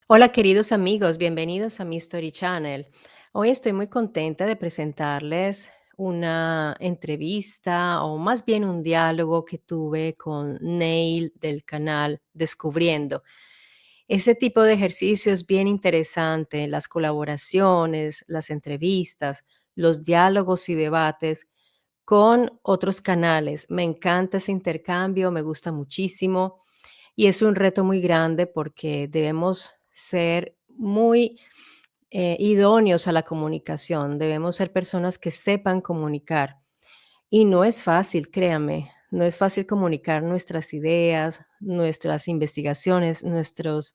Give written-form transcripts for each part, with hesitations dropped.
Hola queridos amigos, bienvenidos a mi Story Channel. Hoy estoy muy contenta de presentarles una entrevista o más bien un diálogo que tuve con Neil del canal Descubriendo. Ese tipo de ejercicio es bien interesante, las colaboraciones, las entrevistas, los diálogos y debates con otros canales. Me encanta ese intercambio, me gusta muchísimo. Y es un reto muy grande porque debemos ser muy idóneos a la comunicación, debemos ser personas que sepan comunicar. Y no es fácil, créame, no es fácil comunicar nuestras ideas, nuestras investigaciones, nuestros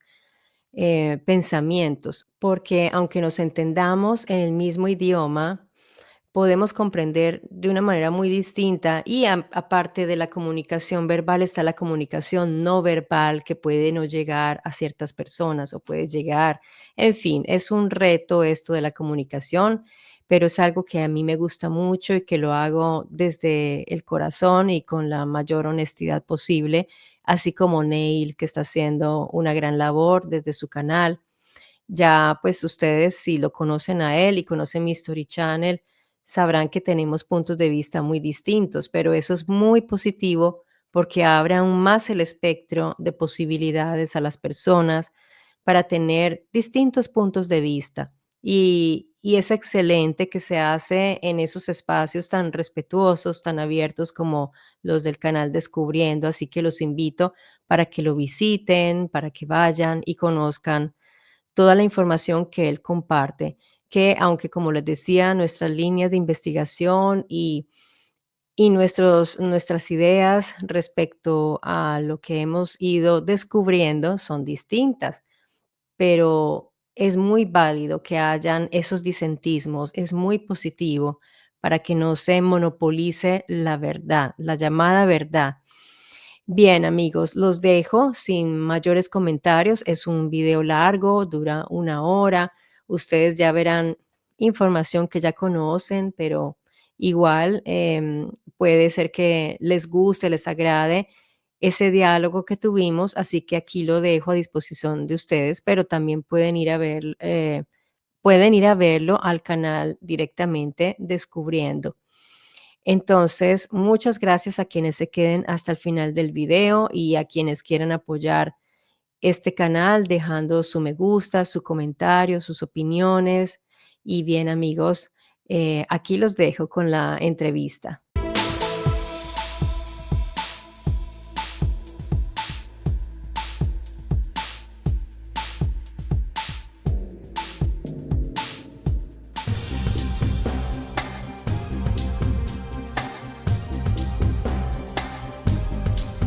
pensamientos, porque aunque nos entendamos en el mismo idioma, podemos comprender de una manera muy distinta y aparte de la comunicación verbal está la comunicación no verbal que puede no llegar a ciertas personas o puede llegar, en fin, es un reto esto de la comunicación, pero es algo que a mí me gusta mucho y que lo hago desde el corazón y con la mayor honestidad posible, así como Neil, que está haciendo una gran labor desde su canal. Ya, pues ustedes si lo conocen a él y conocen mi Story Channel, sabrán que tenemos puntos de vista muy distintos, pero eso es muy positivo porque abre aún más el espectro de posibilidades a las personas para tener distintos puntos de vista. Y es excelente que se hace en esos espacios tan respetuosos, tan abiertos como los del canal Descubriendo, así que los invito para que lo visiten, para que vayan y conozcan toda la información que él comparte, que aunque como les decía, nuestras líneas de investigación y nuestras ideas respecto a lo que hemos ido descubriendo son distintas, pero es muy válido que hayan esos disentismos, es muy positivo para que no se monopolice la verdad, la llamada verdad. Bien, amigos, los dejo sin mayores comentarios. Es un video largo, dura 1 hora. Ustedes ya verán información que ya conocen, pero igual puede ser que les guste, les agrade ese diálogo que tuvimos, así que aquí lo dejo a disposición de ustedes, pero también pueden ir a verlo al canal directamente Descubriendo. Entonces, muchas gracias a quienes se queden hasta el final del video y a quienes quieran apoyar este canal dejando su me gusta, su comentario, sus opiniones. Y bien, amigos, aquí los dejo con la entrevista.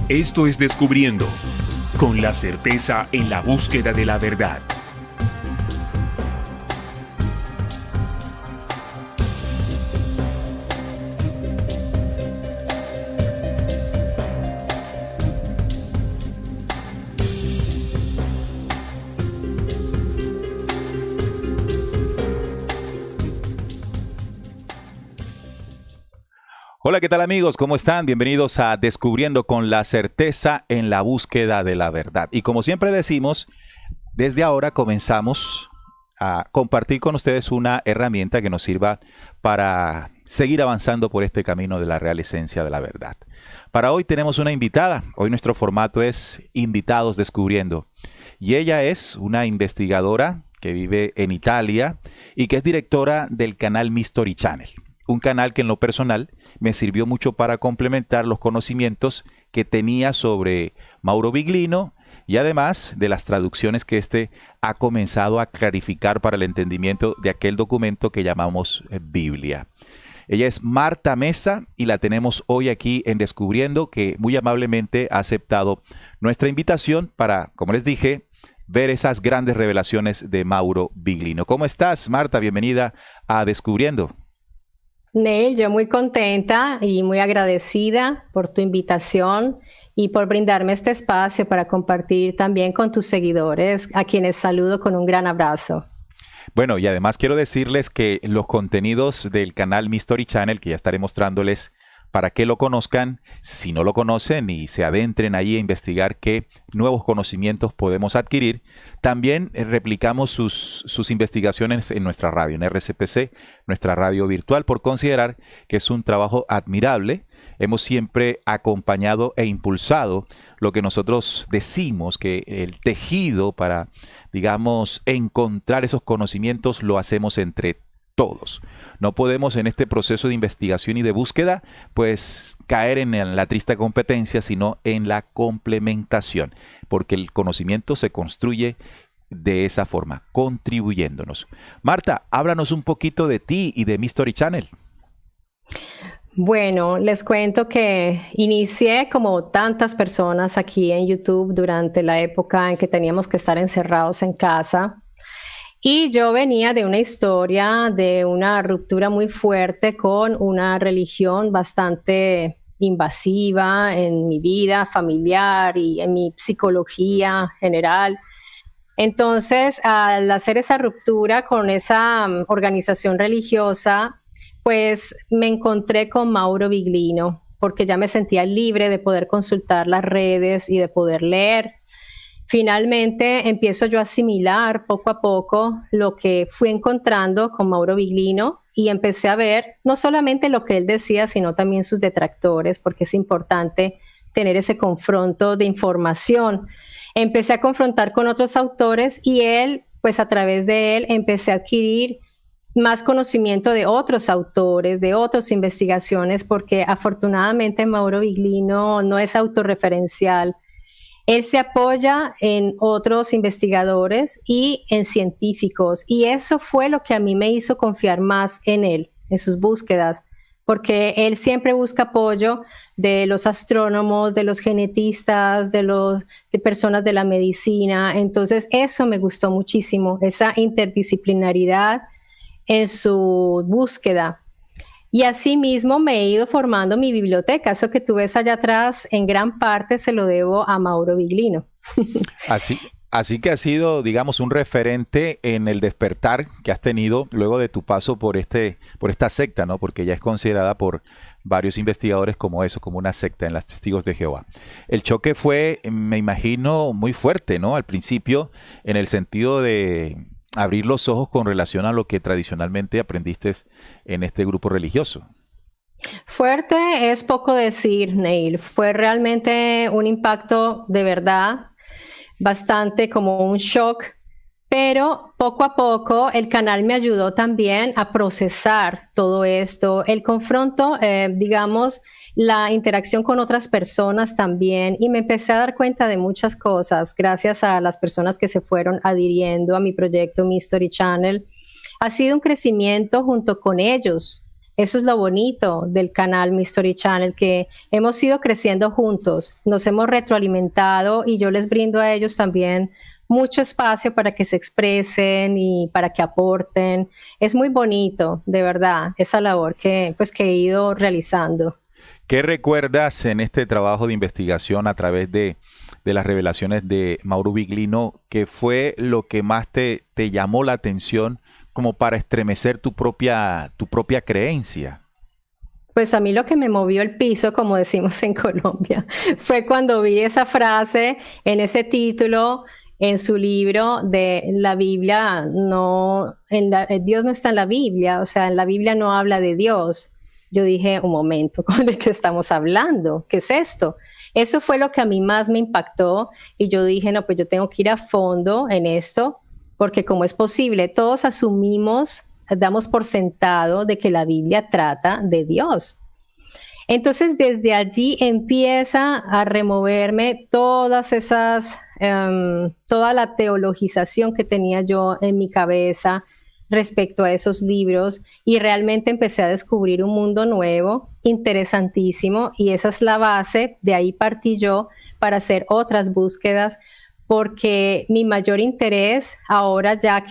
Esto es Descubriendo, con la certeza en la búsqueda de la verdad. Hola, ¿qué tal amigos? ¿Cómo están? Bienvenidos a Descubriendo con la certeza en la búsqueda de la verdad. Y como siempre decimos, desde ahora comenzamos a compartir con ustedes una herramienta que nos sirva para seguir avanzando por este camino de la real esencia de la verdad. Para hoy tenemos una invitada. Hoy nuestro formato es Invitados Descubriendo. Y ella es una investigadora que vive en Italia y que es directora del canal Mystery Channel. Un canal que en lo personal me sirvió mucho para complementar los conocimientos que tenía sobre Mauro Biglino y además de las traducciones que éste ha comenzado a clarificar para el entendimiento de aquel documento que llamamos Biblia. Ella es Marta Mesa y la tenemos hoy aquí en Descubriendo, que muy amablemente ha aceptado nuestra invitación para, como les dije, ver esas grandes revelaciones de Mauro Biglino. ¿Cómo estás, Marta? Bienvenida a Descubriendo. Neil, yo muy contenta y muy agradecida por tu invitación y por brindarme este espacio para compartir también con tus seguidores, a quienes saludo con un gran abrazo. Bueno, y además quiero decirles que los contenidos del canal Mystery Channel, que ya estaré mostrándoles para que lo conozcan, si no lo conocen, y se adentren ahí a investigar qué nuevos conocimientos podemos adquirir. También replicamos sus investigaciones en nuestra radio, en RCPC, nuestra radio virtual, por considerar que es un trabajo admirable. Hemos siempre acompañado e impulsado lo que nosotros decimos, que el tejido para, digamos, encontrar esos conocimientos lo hacemos entre todos. No podemos en este proceso de investigación y de búsqueda, pues caer en la triste competencia, sino en la complementación, porque el conocimiento se construye de esa forma, contribuyéndonos. Marta, háblanos un poquito de ti y de Mystery Channel. Bueno, les cuento que inicié como tantas personas aquí en YouTube durante la época en que teníamos que estar encerrados en casa. Y yo venía de una historia de una ruptura muy fuerte con una religión bastante invasiva en mi vida familiar y en mi psicología general. Entonces, al hacer esa ruptura con esa organización religiosa, pues me encontré con Mauro Viglino, porque ya me sentía libre de poder consultar las redes y de poder leer. Finalmente empiezo yo a asimilar poco a poco lo que fui encontrando con Mauro Viglino y empecé a ver no solamente lo que él decía, sino también sus detractores, porque es importante tener ese confronto de información. Empecé a confrontar con otros autores y él, pues a través de él, empecé a adquirir más conocimiento de otros autores, de otras investigaciones, porque afortunadamente Mauro Viglino no es autorreferencial. Él se apoya en otros investigadores y en científicos, y eso fue lo que a mí me hizo confiar más en él, en sus búsquedas, porque él siempre busca apoyo de los astrónomos, de los genetistas, de personas de la medicina. Entonces eso me gustó muchísimo, esa interdisciplinaridad en su búsqueda. Y asimismo me he ido formando mi biblioteca. Eso que tú ves allá atrás, en gran parte se lo debo a Mauro Viglino. Así que ha sido, digamos, un referente en el despertar que has tenido luego de tu paso por esta secta, ¿no? Porque ya es considerada por varios investigadores como eso, como una secta en los Testigos de Jehová. El choque fue, me imagino, muy fuerte, ¿no? Al principio, en el sentido de abrir los ojos con relación a lo que tradicionalmente aprendiste en este grupo religioso. Fuerte es poco decir, Neil. Fue realmente un impacto de verdad, bastante como un shock, pero poco a poco el canal me ayudó también a procesar todo esto, el confronto, digamos, la interacción con otras personas también, y me empecé a dar cuenta de muchas cosas gracias a las personas que se fueron adhiriendo a mi proyecto Mystery Channel. Ha sido un crecimiento junto con ellos. Eso es lo bonito del canal Mystery Channel, que hemos ido creciendo juntos, nos hemos retroalimentado y yo les brindo a ellos también mucho espacio para que se expresen y para que aporten. Es muy bonito, de verdad, esa labor que he ido realizando. ¿Qué recuerdas en este trabajo de investigación a través de las revelaciones de Mauro Viglino? ¿Qué fue lo que más te llamó la atención como para estremecer tu propia creencia? Pues a mí lo que me movió el piso, como decimos en Colombia, fue cuando vi esa frase en ese título en su libro de la Biblia, Dios no está en la Biblia, o sea, en la Biblia no habla de Dios. Yo dije, un momento, ¿de qué estamos hablando? ¿Qué es esto? Eso fue lo que a mí más me impactó y yo dije, no, pues yo tengo que ir a fondo en esto, porque ¿cómo es posible? Todos asumimos, damos por sentado de que la Biblia trata de Dios. Entonces, desde allí empieza a removerme todas esas, toda la teologización que tenía yo en mi cabeza respecto a esos libros, y realmente empecé a descubrir un mundo nuevo, interesantísimo, y esa es la base, de ahí partí yo para hacer otras búsquedas, porque mi mayor interés ahora, ya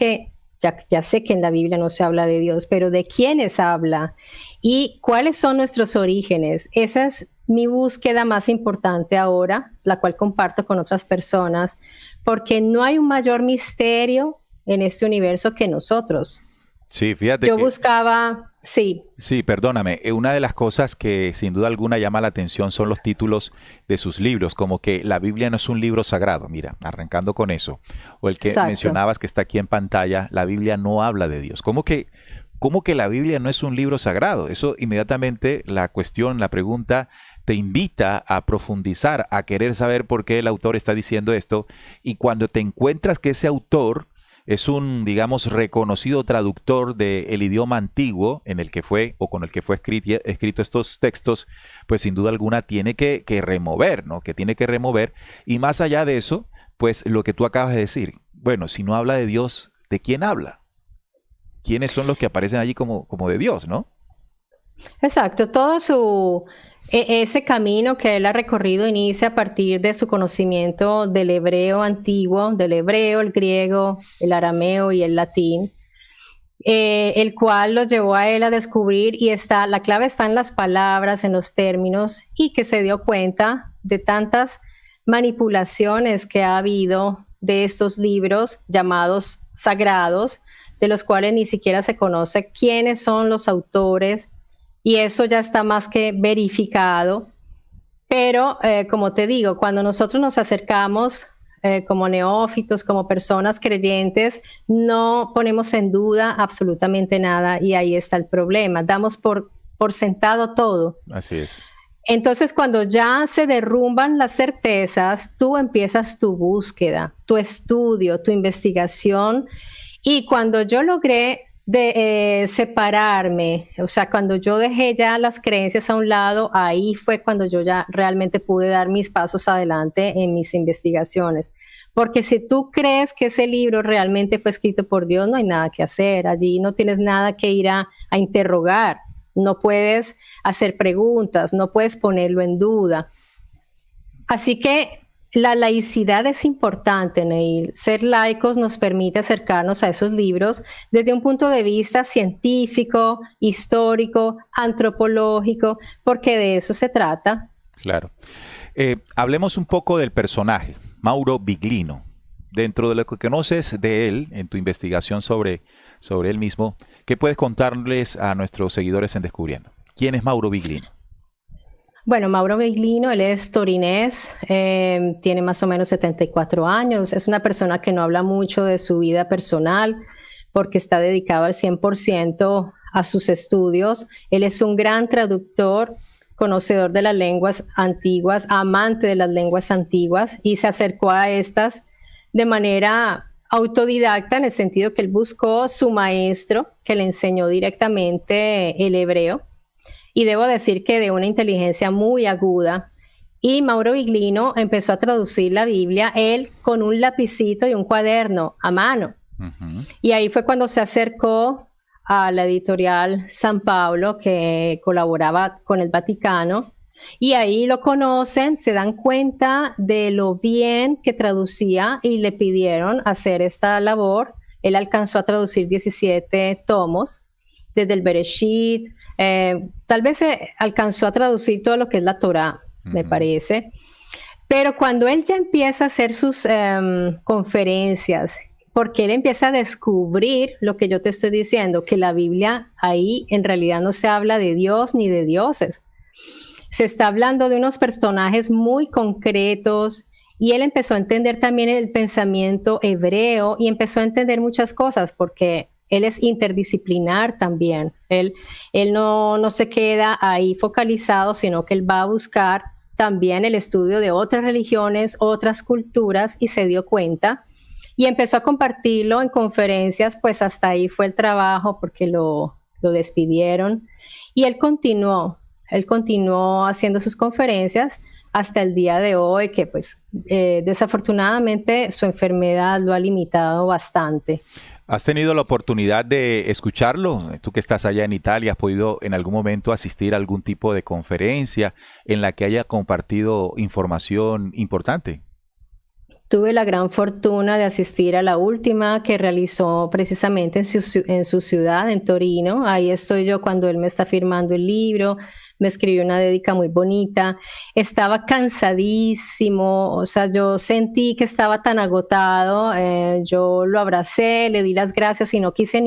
sé que en la Biblia no se habla de Dios, pero ¿de quiénes habla? ¿Y cuáles son nuestros orígenes? Esa es mi búsqueda más importante ahora, la cual comparto con otras personas, porque no hay un mayor misterio en este universo que nosotros. Sí, fíjate. Yo buscaba Sí, Sí, perdóname. Una de las cosas que sin duda alguna llama la atención son los títulos de sus libros, como que la Biblia no es un libro sagrado. Mira, arrancando con eso. O el que exacto. mencionabas que está aquí en pantalla, la Biblia no habla de Dios. ¿Cómo que la Biblia no es un libro sagrado? Eso inmediatamente la cuestión, la pregunta te invita a profundizar, a querer saber por qué el autor está diciendo esto. Y cuando te encuentras que ese autor es un, digamos, reconocido traductor del idioma antiguo en el que fue o con el que fue escrito estos textos, pues sin duda alguna tiene que remover, ¿no? Que tiene que remover. Y más allá de eso, pues lo que tú acabas de decir, bueno, si no habla de Dios, ¿de quién habla? ¿Quiénes son los que aparecen allí como de Dios, no? Exacto, ese camino que él ha recorrido inicia a partir de su conocimiento del hebreo antiguo, del hebreo, el griego, el arameo y el latín, el cual lo llevó a él a descubrir la clave está en las palabras, en los términos, y que se dio cuenta de tantas manipulaciones que ha habido de estos libros llamados sagrados, de los cuales ni siquiera se conoce quiénes son los autores, y eso ya está más que verificado. Pero, como te digo, cuando nosotros nos acercamos como neófitos, como personas creyentes, no ponemos en duda absolutamente nada, y ahí está el problema. Damos por sentado todo. Así es. Entonces, cuando ya se derrumban las certezas, tú empiezas tu búsqueda, tu estudio, tu investigación. Y cuando yo logré separarme, o sea, cuando yo dejé ya las creencias a un lado, ahí fue cuando yo ya realmente pude dar mis pasos adelante en mis investigaciones. Porque si tú crees que ese libro realmente fue escrito por Dios, no hay nada que hacer. Allí no tienes nada que ir a interrogar. No puedes hacer preguntas, no puedes ponerlo en duda. Así que la laicidad es importante, Neil. Ser laicos nos permite acercarnos a esos libros desde un punto de vista científico, histórico, antropológico, porque de eso se trata. Claro. Hablemos un poco del personaje, Mauro Biglino. Dentro de lo que conoces de él, en tu investigación sobre él mismo, ¿qué puedes contarles a nuestros seguidores en Descubriendo? ¿Quién es Mauro Biglino? Bueno, Mauro Biglino, él es torinés, tiene más o menos 74 años, es una persona que no habla mucho de su vida personal porque está dedicado al 100% a sus estudios. Él es un gran traductor, conocedor de las lenguas antiguas, amante de las lenguas antiguas, y se acercó a estas de manera autodidacta, en el sentido que él buscó su maestro que le enseñó directamente el hebreo. Y debo decir que de una inteligencia muy aguda. Y Mauro Biglino empezó a traducir la Biblia, él con un lapicito y un cuaderno a mano. Uh-huh. Y ahí fue cuando se acercó a la editorial San Pablo, que colaboraba con el Vaticano. Y ahí lo conocen, se dan cuenta de lo bien que traducía y le pidieron hacer esta labor. Él alcanzó a traducir 17 tomos, desde el Bereshit. Tal vez alcanzó a traducir todo lo que es la Torá, me parece. Pero cuando él ya empieza a hacer sus conferencias, porque él empieza a descubrir lo que yo te estoy diciendo, que la Biblia ahí en realidad no se habla de Dios ni de dioses. Se está hablando de unos personajes muy concretos, y él empezó a entender también el pensamiento hebreo y empezó a entender muchas cosas, porque él es interdisciplinar también. Él no se queda ahí focalizado, sino que él va a buscar también el estudio de otras religiones, otras culturas, y se dio cuenta y empezó a compartirlo en conferencias. Pues hasta ahí fue el trabajo, porque lo despidieron, y él continuó haciendo sus conferencias hasta el día de hoy, que pues desafortunadamente su enfermedad lo ha limitado bastante. ¿Has tenido la oportunidad de escucharlo? Tú que estás allá en Italia, ¿has podido en algún momento asistir a algún tipo de conferencia en la que haya compartido información importante? Tuve la gran fortuna de asistir a la última que realizó precisamente en su ciudad, en Torino. Ahí estoy yo cuando él me está firmando el libro. Me escribió una dédica muy bonita. Estaba cansadísimo, o sea, yo sentí que estaba tan agotado. Yo lo abracé, le di las gracias y no quise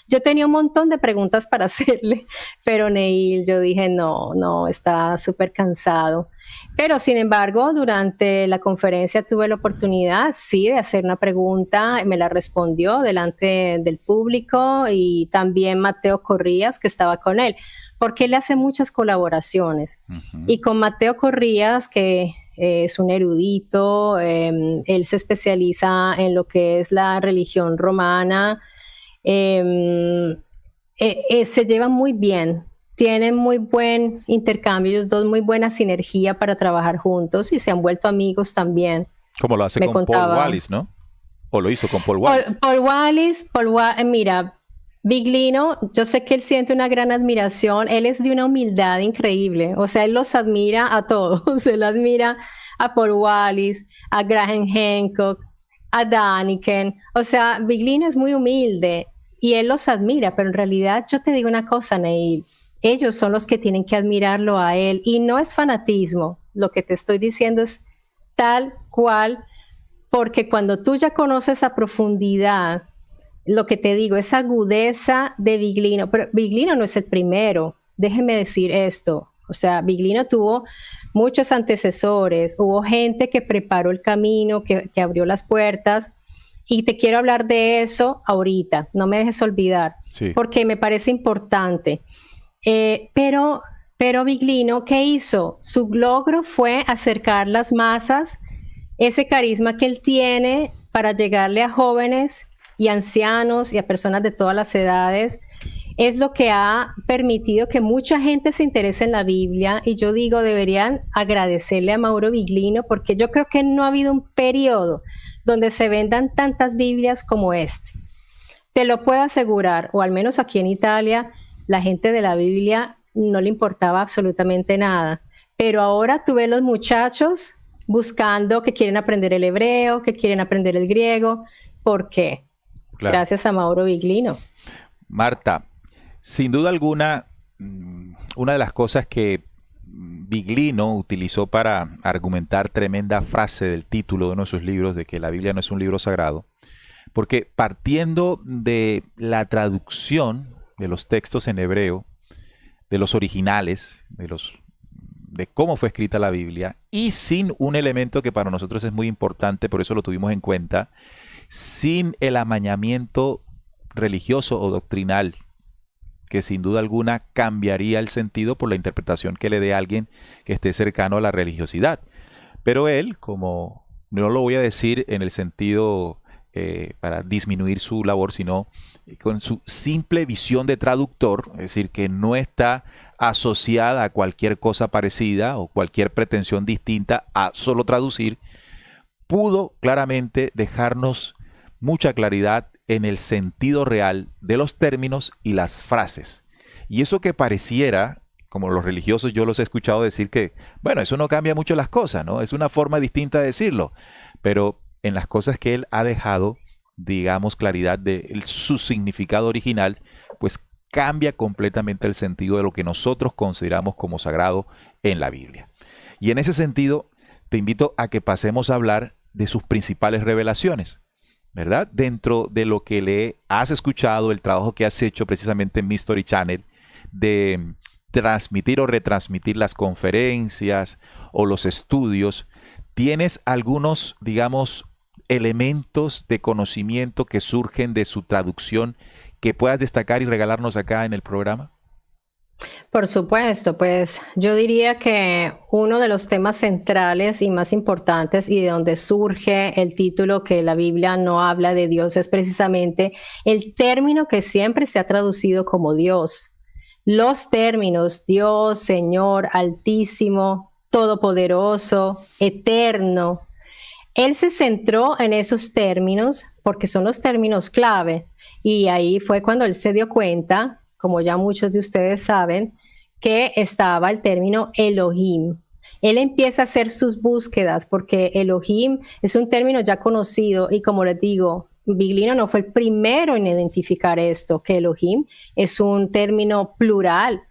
yo tenía un montón de preguntas para hacerle, pero Neil, yo dije, no, está súper cansado. Pero sin embargo, durante la conferencia tuve la oportunidad, sí, de hacer una pregunta, me la respondió delante del público y también Mateo Corrías, que estaba con él, porque él hace muchas colaboraciones. Uh-huh. Y con Mateo Corrías, que es un erudito, él se especializa en lo que es la religión romana, se llevan muy bien. Tienen muy buen intercambio, ellos dos muy buena sinergia para trabajar juntos y se han vuelto amigos también. Como lo hace con Paul Wallis, ¿no? O lo hizo con Paul Wallis. Paul Wallis, mira, Biglino, yo sé que él siente una gran admiración, él es de una humildad increíble, o sea, él los admira a todos, él admira a Paul Wallis, a Graham Hancock, a Daniken, o sea, Biglino es muy humilde y él los admira, pero en realidad yo te digo una cosa, Neil, ellos son los que tienen que admirarlo a él y no es fanatismo, lo que te estoy diciendo es tal cual, porque cuando tú ya conoces a profundidad, lo que te digo, esa agudeza de Biglino, pero Biglino no es el primero, déjeme decir esto, o sea, Biglino tuvo muchos antecesores, hubo gente que preparó el camino, que abrió las puertas, y te quiero hablar de eso ahorita, no me dejes olvidar, sí, porque me parece importante. Pero Biglino, ¿qué hizo? Su logro fue acercar las masas, ese carisma que él tiene para llegarle a jóvenes y ancianos y a personas de todas las edades, es lo que ha permitido que mucha gente se interese en la Biblia, y yo digo, deberían agradecerle a Mauro Biglino, porque yo creo que no ha habido un periodo donde se vendan tantas Biblias como este. Te lo puedo asegurar, o al menos aquí en Italia, la gente de la Biblia no le importaba absolutamente nada, pero ahora tú ves los muchachos buscando que quieren aprender el hebreo, que quieren aprender el griego. ¿Por qué? Claro. Gracias a Mauro Biglino. Marta, sin duda alguna, una de las cosas que Biglino utilizó para argumentar tremenda frase del título de uno de sus libros, de que la Biblia no es un libro sagrado, porque partiendo de la traducción de los textos en hebreo, de los originales, de cómo fue escrita la Biblia, y sin un elemento que para nosotros es muy importante, por eso lo tuvimos en cuenta, sin el amañamiento religioso o doctrinal, que sin duda alguna cambiaría el sentido por la interpretación que le dé a alguien que esté cercano a la religiosidad. Pero él, como no lo voy a decir en el sentido para disminuir su labor, sino con su simple visión de traductor, es decir, que no está asociada a cualquier cosa parecida o cualquier pretensión distinta a solo traducir, pudo claramente dejarnos mucha claridad en el sentido real de los términos y las frases. Y eso que pareciera, como los religiosos yo los he escuchado decir que, bueno, eso no cambia mucho las cosas, ¿no? Es una forma distinta de decirlo, pero en las cosas que él ha dejado, digamos, claridad de su significado original, pues cambia completamente el sentido de lo que nosotros consideramos como sagrado en la Biblia. Y en ese sentido, te invito a que pasemos a hablar de sus principales revelaciones, ¿verdad? Dentro de lo que le has escuchado, el trabajo que has hecho precisamente en History Channel, de transmitir o retransmitir las conferencias o los estudios, ¿tienes algunos, digamos, elementos de conocimiento que surgen de su traducción que puedas destacar y regalarnos acá en el programa? Por supuesto, pues yo diría que uno de los temas centrales y más importantes y de donde surge el título que la Biblia no habla de Dios es precisamente el término que siempre se ha traducido como Dios. Los términos Dios, Señor, Altísimo, Todopoderoso, Eterno. Él se centró en esos términos porque son los términos clave, y ahí fue cuando él se dio cuenta, como ya muchos de ustedes saben, que estaba el término Elohim. Él empieza a hacer sus búsquedas porque Elohim es un término ya conocido y como les digo, Viglino no fue el primero en identificar esto, que Elohim es un término plural.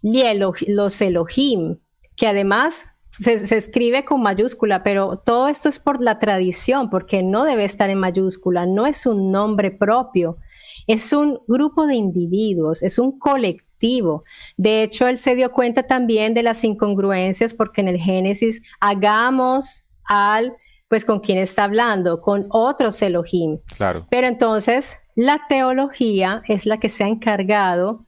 Y los Elohim, que además se escribe con mayúscula, pero todo esto es por la tradición, porque no debe estar en mayúscula, no es un nombre propio, es un grupo de individuos, es un colectivo. De hecho, él se dio cuenta también de las incongruencias, porque en el Génesis hagamos pues con quién está hablando, con otros Elohim. Claro. Pero entonces la teología es la que se ha encargado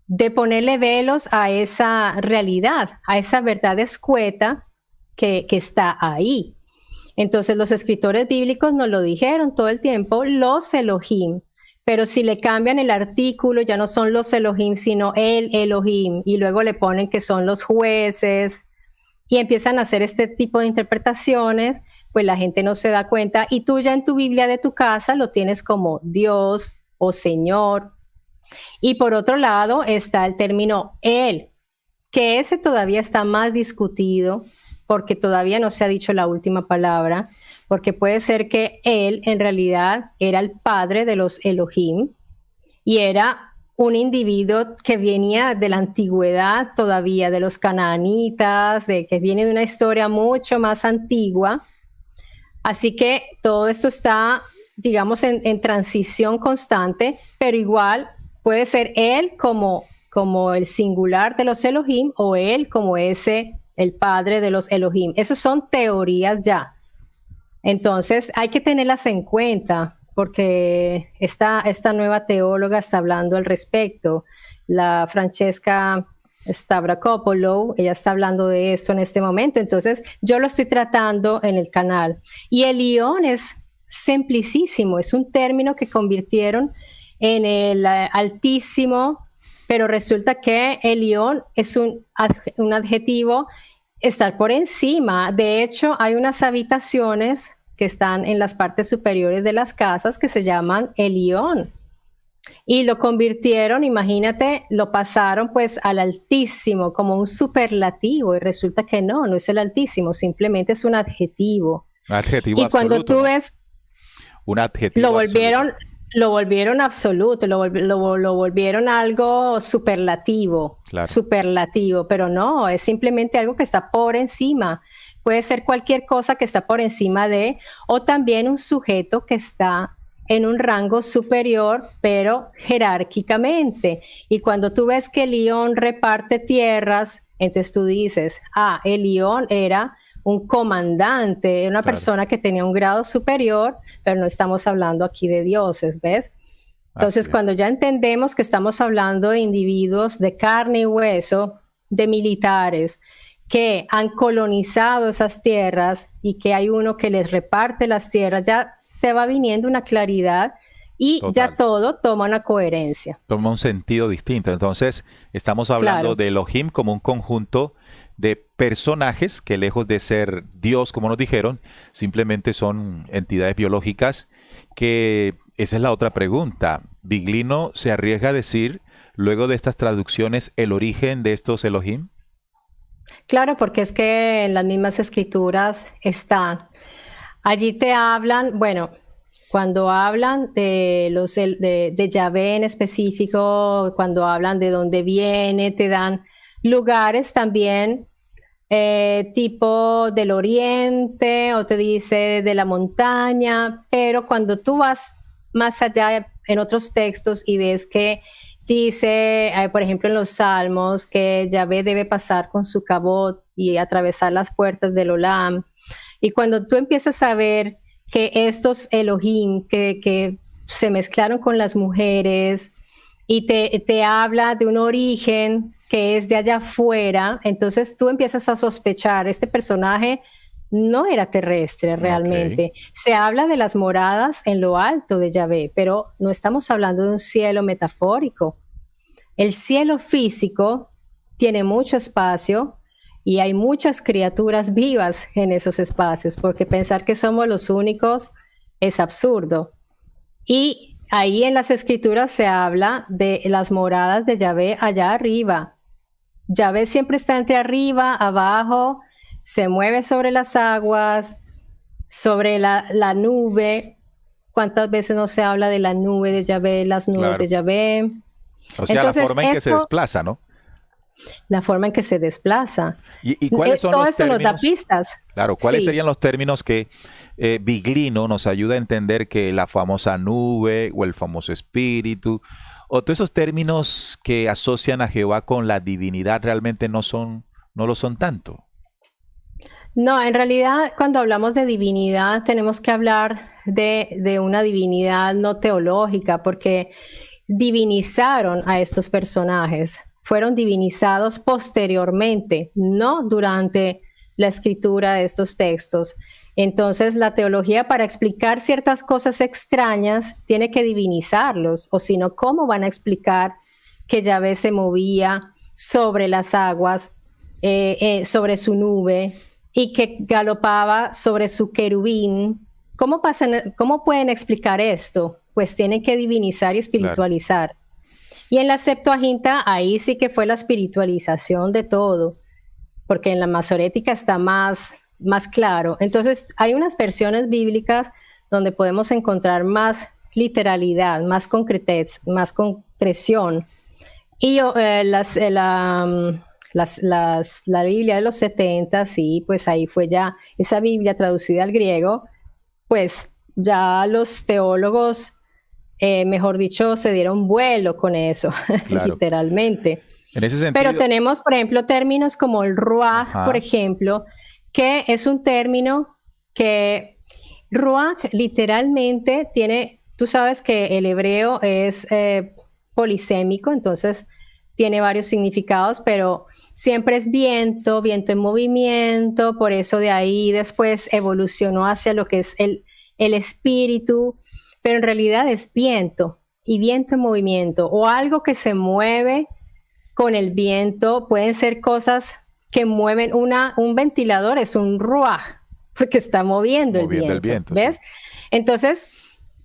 de ponerle velos a esa realidad, a esa verdad escueta que está ahí. Entonces los escritores bíblicos nos lo dijeron todo el tiempo, los Elohim, pero si le cambian el artículo ya no son los Elohim, sino el Elohim, y luego le ponen que son los jueces, y empiezan a hacer este tipo de interpretaciones, pues la gente no se da cuenta, y tú ya en tu Biblia de tu casa lo tienes como Dios o Señor. Y por otro lado está el término Él, que ese todavía está más discutido porque todavía no se ha dicho la última palabra, porque puede ser que Él en realidad era el padre de los Elohim y era un individuo que venía de la antigüedad todavía, de los canaanitas, que viene de una historia mucho más antigua. Así que todo esto está, digamos, en transición constante, pero igual puede ser él como el singular de los Elohim o él como el padre de los Elohim. Esas son teorías ya. Entonces hay que tenerlas en cuenta porque esta nueva teóloga está hablando al respecto. La Francesca Stavrakopoulou, ella está hablando de esto en este momento. Entonces yo lo estoy tratando en el canal. Y Elión es simplicísimo, es un término que convirtieron en el Altísimo, pero resulta que Elión es un adjetivo, estar por encima. De hecho, hay unas habitaciones que están en las partes superiores de las casas que se llaman Elión. Y lo convirtieron, imagínate, lo pasaron pues al Altísimo como un superlativo y resulta que no es el Altísimo, simplemente es un adjetivo. Un adjetivo y absoluto. Cuando tú ves, un adjetivo lo volvieron absoluto, lo volvieron algo superlativo, claro. Superlativo, pero no, es simplemente algo que está por encima. Puede ser cualquier cosa que está por encima de, o también un sujeto que está en un rango superior, pero jerárquicamente. Y cuando tú ves que Elión reparte tierras, entonces tú dices, Elión era un comandante, una persona que tenía un grado superior, pero no estamos hablando aquí de dioses, ¿ves? Entonces, cuando ya entendemos que estamos hablando de individuos de carne y hueso, de militares, que han colonizado esas tierras y que hay uno que les reparte las tierras, ya te va viniendo una claridad y ya todo toma una coherencia. Toma un sentido distinto. Entonces, estamos hablando de Elohim como un conjunto de personajes que lejos de ser Dios, como nos dijeron, simplemente son entidades biológicas que, esa es la otra pregunta. ¿Viglino se arriesga a decir, luego de estas traducciones, el origen de estos Elohim? Claro, porque es que en las mismas escrituras están. Allí te hablan, bueno, cuando hablan de Yahvé en específico, cuando hablan de dónde viene, te dan lugares también tipo del oriente o te dice de la montaña, pero cuando tú vas más allá en otros textos y ves que dice, por ejemplo en los Salmos, que Yahvé debe pasar con su cabot y atravesar las puertas del Olam, y cuando tú empiezas a ver que estos Elohim que se mezclaron con las mujeres y te habla de un origen que es de allá afuera, entonces tú empiezas a sospechar, este personaje no era terrestre realmente. Okay. Se habla de las moradas en lo alto de Yahvé, pero no estamos hablando de un cielo metafórico. El cielo físico tiene mucho espacio y hay muchas criaturas vivas en esos espacios, porque pensar que somos los únicos es absurdo. Y ahí en las escrituras se habla de las moradas de Yahvé allá arriba. Yahvé siempre está entre arriba, abajo, se mueve sobre las aguas, sobre la nube. ¿Cuántas veces no se habla de la nube de Yahvé, las nubes Claro. de Yahvé? O sea, Entonces, la forma en que se esto, desplaza, ¿no? la forma en que se desplaza. ¿Y cuáles son Todo los esto nos da términos? pistas. Claro, ¿cuáles Sí. serían los términos que Viglino nos ayuda a entender que la famosa nube o el famoso espíritu o todos esos términos que asocian a Jehová con la divinidad realmente no lo son tanto? No, en realidad cuando hablamos de divinidad tenemos que hablar de una divinidad no teológica, porque divinizaron a estos personajes, fueron divinizados posteriormente, no durante la escritura de estos textos. Entonces la teología, para explicar ciertas cosas extrañas tiene que divinizarlos, o si no, ¿cómo van a explicar que Yahvé se movía sobre las aguas, sobre su nube, y que galopaba sobre su querubín? ¿Cómo pueden explicar esto? Pues tienen que divinizar y espiritualizar. Y en la Septuaginta, ahí sí que fue la espiritualización de todo, porque en la Masorética está más claro. Entonces, hay unas versiones bíblicas donde podemos encontrar más literalidad, más concretez, más concreción. Y la Biblia de los 70, sí, pues ahí fue ya esa Biblia traducida al griego, pues ya los teólogos, mejor dicho, se dieron vuelo con eso, Claro. literalmente. En ese sentido, Pero tenemos, por ejemplo, términos como el ruaj, Ajá. por ejemplo, que es un término que ruaj literalmente tiene, tú sabes que el hebreo es polisémico, entonces tiene varios significados, pero siempre es viento, viento en movimiento, por eso de ahí después evolucionó hacia lo que es el espíritu, pero en realidad es viento y viento en movimiento, o algo que se mueve con el viento. Pueden ser cosas que mueven. Un ventilador es un ruaj, porque está moviendo el viento, ¿ves? Sí. Entonces,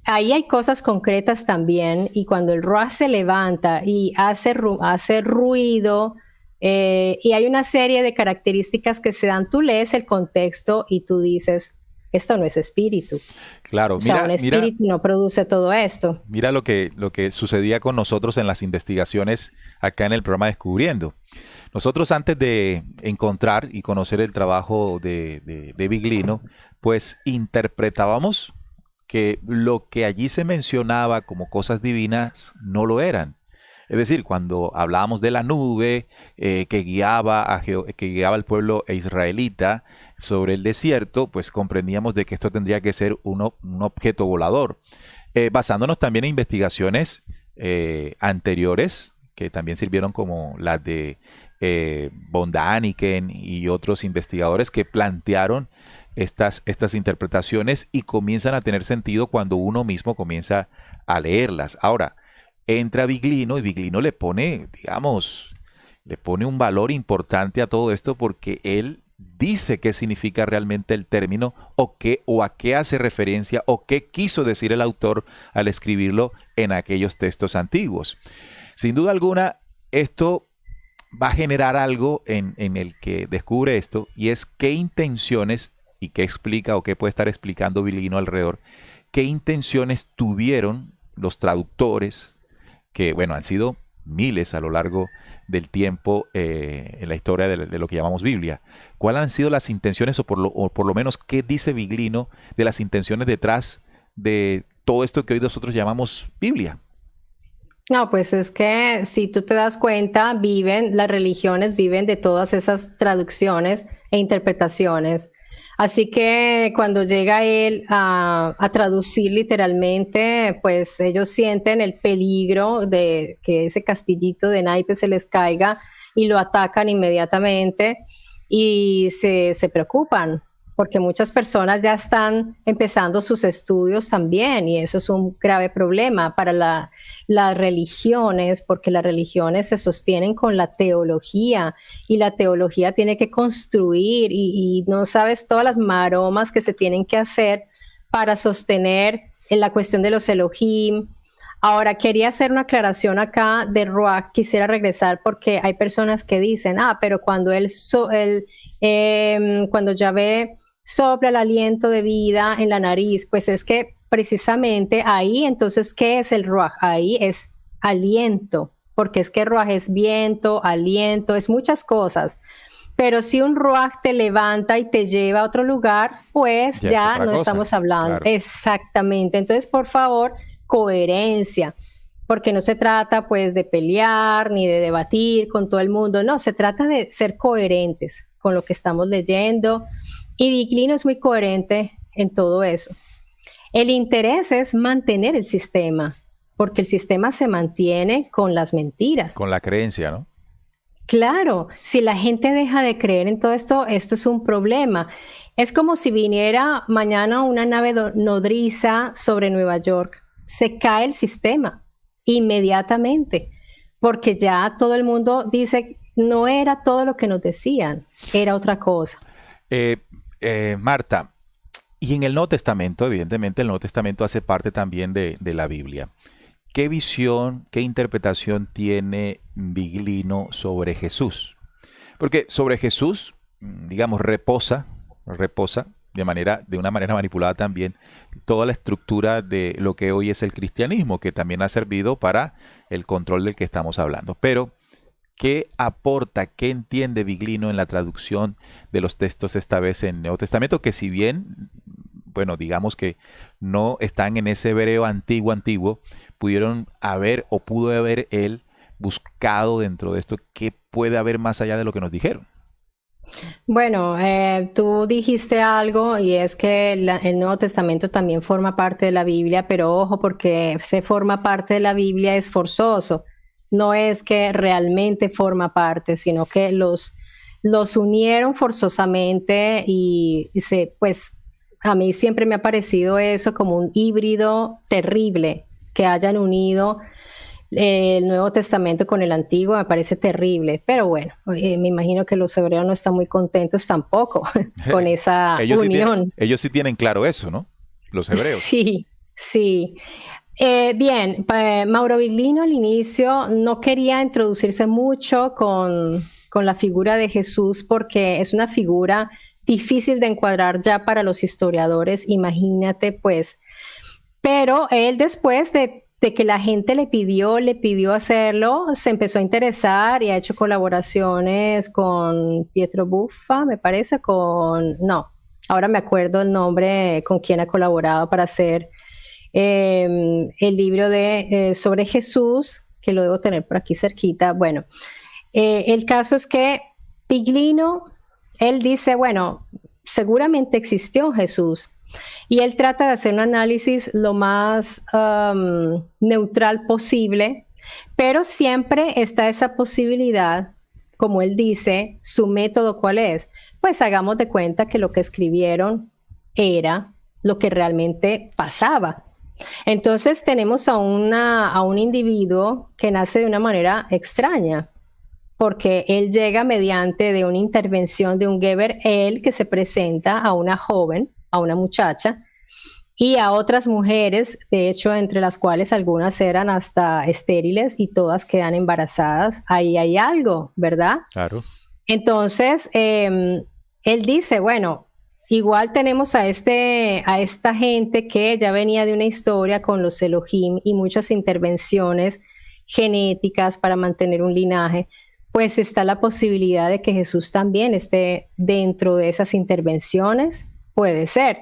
ahí hay cosas concretas también, y cuando el ruaj se levanta y hace ruido, y hay una serie de características que se dan, tú lees el contexto y tú dices, esto no es espíritu. Claro, O sea, un espíritu no produce todo esto. Mira lo que sucedía con nosotros en las investigaciones acá en el programa Descubriendo. Nosotros, antes de encontrar y conocer el trabajo de Viglino, pues interpretábamos que lo que allí se mencionaba como cosas divinas no lo eran. Es decir, cuando hablábamos de la nube que guiaba al pueblo israelita sobre el desierto, pues comprendíamos de que esto tendría que ser un objeto volador. Basándonos también en investigaciones anteriores, que también sirvieron como las de von Däniken y otros investigadores que plantearon estas interpretaciones y comienzan a tener sentido cuando uno mismo comienza a leerlas. Ahora, entra Viglino y Viglino le pone, digamos, un valor importante a todo esto, porque él dice qué significa realmente el término o a qué hace referencia o qué quiso decir el autor al escribirlo en aquellos textos antiguos. Sin duda alguna, esto va a generar algo en el que descubre esto, y es qué intenciones y qué explica o qué puede estar explicando Viglino alrededor, qué intenciones tuvieron los traductores, que bueno, han sido miles a lo largo del tiempo en la historia de lo que llamamos Biblia. ¿Cuáles han sido las intenciones o por lo menos qué dice Viglino de las intenciones detrás de todo esto que hoy nosotros llamamos Biblia? No, pues es que si tú te das cuenta, las religiones viven de todas esas traducciones e interpretaciones. Así que cuando llega él a traducir literalmente, pues ellos sienten el peligro de que ese castillito de naipes se les caiga y lo atacan inmediatamente, y se preocupan, porque muchas personas ya están empezando sus estudios también, y eso es un grave problema para las religiones, porque las religiones se sostienen con la teología, y la teología tiene que construir, y no sabes todas las maromas que se tienen que hacer para sostener en la cuestión de los Elohim. Ahora, quería hacer una aclaración acá de Ruach, quisiera regresar porque hay personas que dicen, pero cuando cuando Yahvé sopla el aliento de vida en la nariz, pues es que precisamente ahí, entonces, ¿qué es el Ruach? Ahí es aliento, porque es que Ruach es viento, aliento, es muchas cosas. Pero si un Ruach te levanta y te lleva a otro lugar, pues ya no estamos hablando. Claro. Exactamente. Entonces, por favor, coherencia, porque no se trata pues de pelear ni de debatir con todo el mundo, no, se trata de ser coherentes con lo que estamos leyendo, y Biglino es muy coherente en todo eso. El interés es mantener el sistema, porque el sistema se mantiene con las mentiras. Con la creencia, ¿no? Claro, si la gente deja de creer en todo esto, esto es un problema. Es como si viniera mañana una nave nodriza sobre Nueva York. Se cae el sistema inmediatamente, porque ya todo el mundo dice, no era todo lo que nos decían, era otra cosa. Marta, y en el Nuevo Testamento, evidentemente el Nuevo Testamento hace parte también de la Biblia. ¿Qué visión, qué interpretación tiene Biglino sobre Jesús? Porque sobre Jesús, digamos, reposa de una manera manipulada también toda la estructura de lo que hoy es el cristianismo, que también ha servido para el control del que estamos hablando. Pero, ¿qué aporta, qué entiende Biglino en la traducción de los textos esta vez en Nuevo Testamento? Que si bien, bueno, digamos que no están en ese hebreo antiguo, pudieron haber o pudo haber él buscado dentro de esto qué puede haber más allá de lo que nos dijeron. Bueno, tú dijiste algo, y es que el Nuevo Testamento también forma parte de la Biblia, pero ojo, porque se forma parte de la Biblia es forzoso. No es que realmente forma parte, sino que los unieron forzosamente y pues a mí siempre me ha parecido eso como un híbrido terrible, que hayan unido el Nuevo Testamento con el Antiguo, me parece terrible, pero bueno, me imagino que los hebreos no están muy contentos tampoco con esa unión. Ellos sí tienen claro eso, ¿no? Los hebreos. Sí. Bien, Mauro Biglino al inicio no quería introducirse mucho con la figura de Jesús, porque es una figura difícil de encuadrar ya para los historiadores, imagínate pues. Pero él, después de que la gente le pidió hacerlo, se empezó a interesar y ha hecho colaboraciones con Pietro Buffa, me parece, ahora me acuerdo el nombre con quien ha colaborado para hacer el libro sobre Jesús, que lo debo tener por aquí cerquita. Bueno, el caso es que Biglino, él dice, bueno, seguramente existió Jesús. Y él trata de hacer un análisis lo más neutral posible, pero siempre está esa posibilidad, como él dice, su método ¿cuál es? Pues hagamos de cuenta que lo que escribieron era lo que realmente pasaba. Entonces tenemos a un individuo que nace de una manera extraña, porque él llega mediante de una intervención de un Geber, él que se presenta a una joven, a una muchacha, y a otras mujeres, de hecho, entre las cuales algunas eran hasta estériles y todas quedan embarazadas. Ahí hay algo, ¿verdad? Claro. Entonces, él dice, bueno, igual tenemos a esta gente que ya venía de una historia con los Elohim y muchas intervenciones genéticas para mantener un linaje, pues está la posibilidad de que Jesús también esté dentro de esas intervenciones. Puede ser.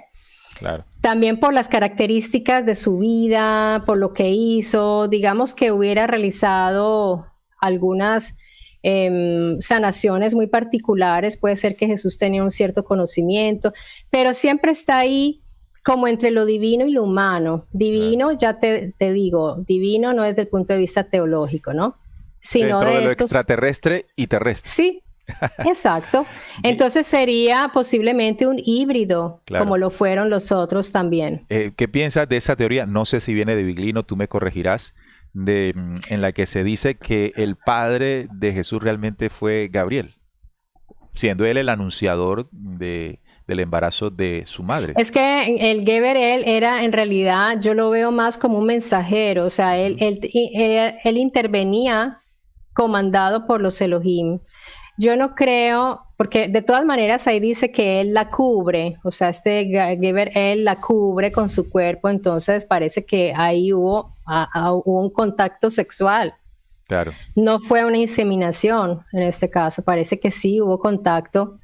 Claro. También por las características de su vida, por lo que hizo, digamos que hubiera realizado algunas sanaciones muy particulares, puede ser que Jesús tenía un cierto conocimiento, pero siempre está ahí como entre lo divino y lo humano. Divino, ya te digo, divino no es desde el punto de vista teológico, ¿no? Sino dentro de lo extraterrestre y terrestre. Sí. Exacto. Entonces sería posiblemente un híbrido, claro, como lo fueron los otros también. ¿Qué piensas de esa teoría? No sé si viene de Biglino, tú me corregirás, en la que se dice que el padre de Jesús realmente fue Gabriel, siendo él el anunciador de del embarazo de su madre. Es que el Geber él era en realidad, yo lo veo más como un mensajero, o sea, él intervenía comandado por los Elohim. Yo no creo, porque de todas maneras ahí dice que él la cubre, o sea, este Geber él la cubre con su cuerpo, entonces parece que ahí hubo un contacto sexual. Claro. No fue una inseminación en este caso, parece que sí hubo contacto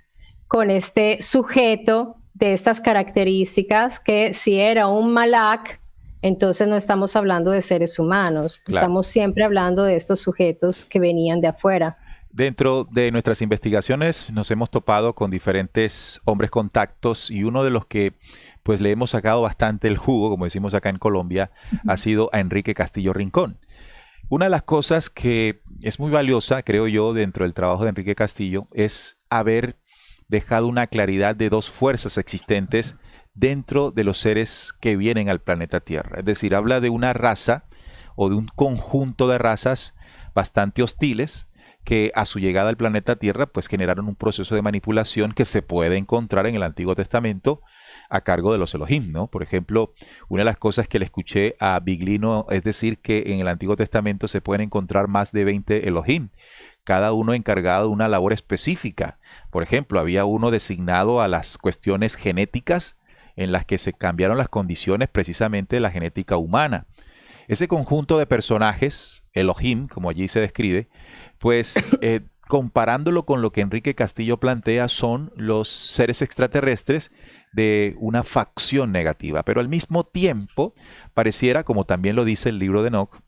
con este sujeto de estas características, que si era un malak, entonces no estamos hablando de seres humanos, Claro. Estamos siempre hablando de estos sujetos que venían de afuera. Dentro de nuestras investigaciones nos hemos topado con diferentes hombres contactos y uno de los que pues le hemos sacado bastante el jugo, como decimos acá en Colombia, ha sido a Enrique Castillo Rincón. Una de las cosas que es muy valiosa, creo yo, dentro del trabajo de Enrique Castillo es haber dejado una claridad de dos fuerzas existentes dentro de los seres que vienen al planeta Tierra. Es decir, habla de una raza o de un conjunto de razas bastante hostiles que a su llegada al planeta Tierra pues generaron un proceso de manipulación que se puede encontrar en el Antiguo Testamento a cargo de los Elohim, ¿no? Por ejemplo, una de las cosas que le escuché a Biglino es decir que en el Antiguo Testamento se pueden encontrar más de 20 Elohim, cada uno encargado de una labor específica. Por ejemplo, había uno designado a las cuestiones genéticas en las que se cambiaron las condiciones precisamente de la genética humana. Ese conjunto de personajes, Elohim, como allí se describe, pues comparándolo con lo que Enrique Castillo plantea, son los seres extraterrestres de una facción negativa. Pero al mismo tiempo, pareciera, como también lo dice el libro de Enoch,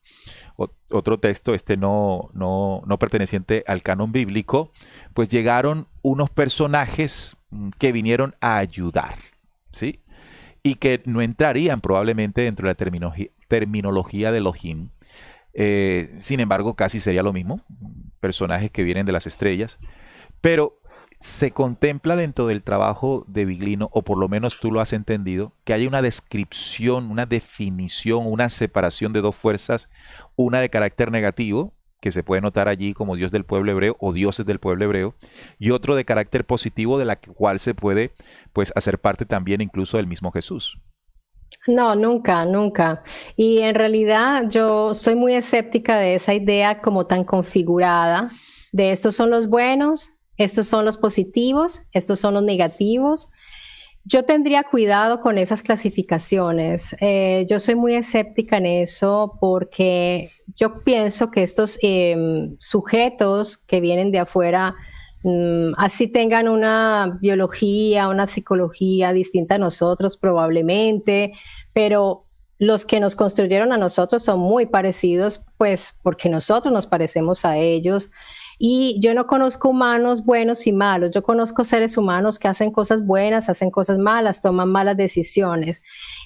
otro texto, no perteneciente al canon bíblico, pues llegaron unos personajes que vinieron a ayudar, ¿sí? Y que no entrarían probablemente dentro de la terminología de Elohim. Sin embargo, casi sería lo mismo, personajes que vienen de las estrellas, pero se contempla dentro del trabajo de Biglino, o por lo menos tú lo has entendido, que hay una descripción, una definición, una separación de dos fuerzas, una de carácter negativo, que se puede notar allí como Dios del pueblo hebreo o dioses del pueblo hebreo, y otro de carácter positivo, de la cual se puede pues hacer parte también incluso del mismo Jesús. No, nunca, nunca. Y en realidad yo soy muy escéptica de esa idea como tan configurada, de estos son los buenos, estos son los positivos, estos son los negativos. Yo tendría cuidado con esas clasificaciones. Yo soy muy escéptica en eso porque yo pienso que estos sujetos que vienen de afuera, así tengan una biología, una psicología distinta a nosotros probablemente, pero los que nos construyeron a nosotros son muy parecidos, pues porque nosotros nos parecemos a ellos. Y yo no conozco humanos buenos y malos, yo conozco seres humanos que hacen cosas buenas, hacen cosas malas, toman malas decisiones.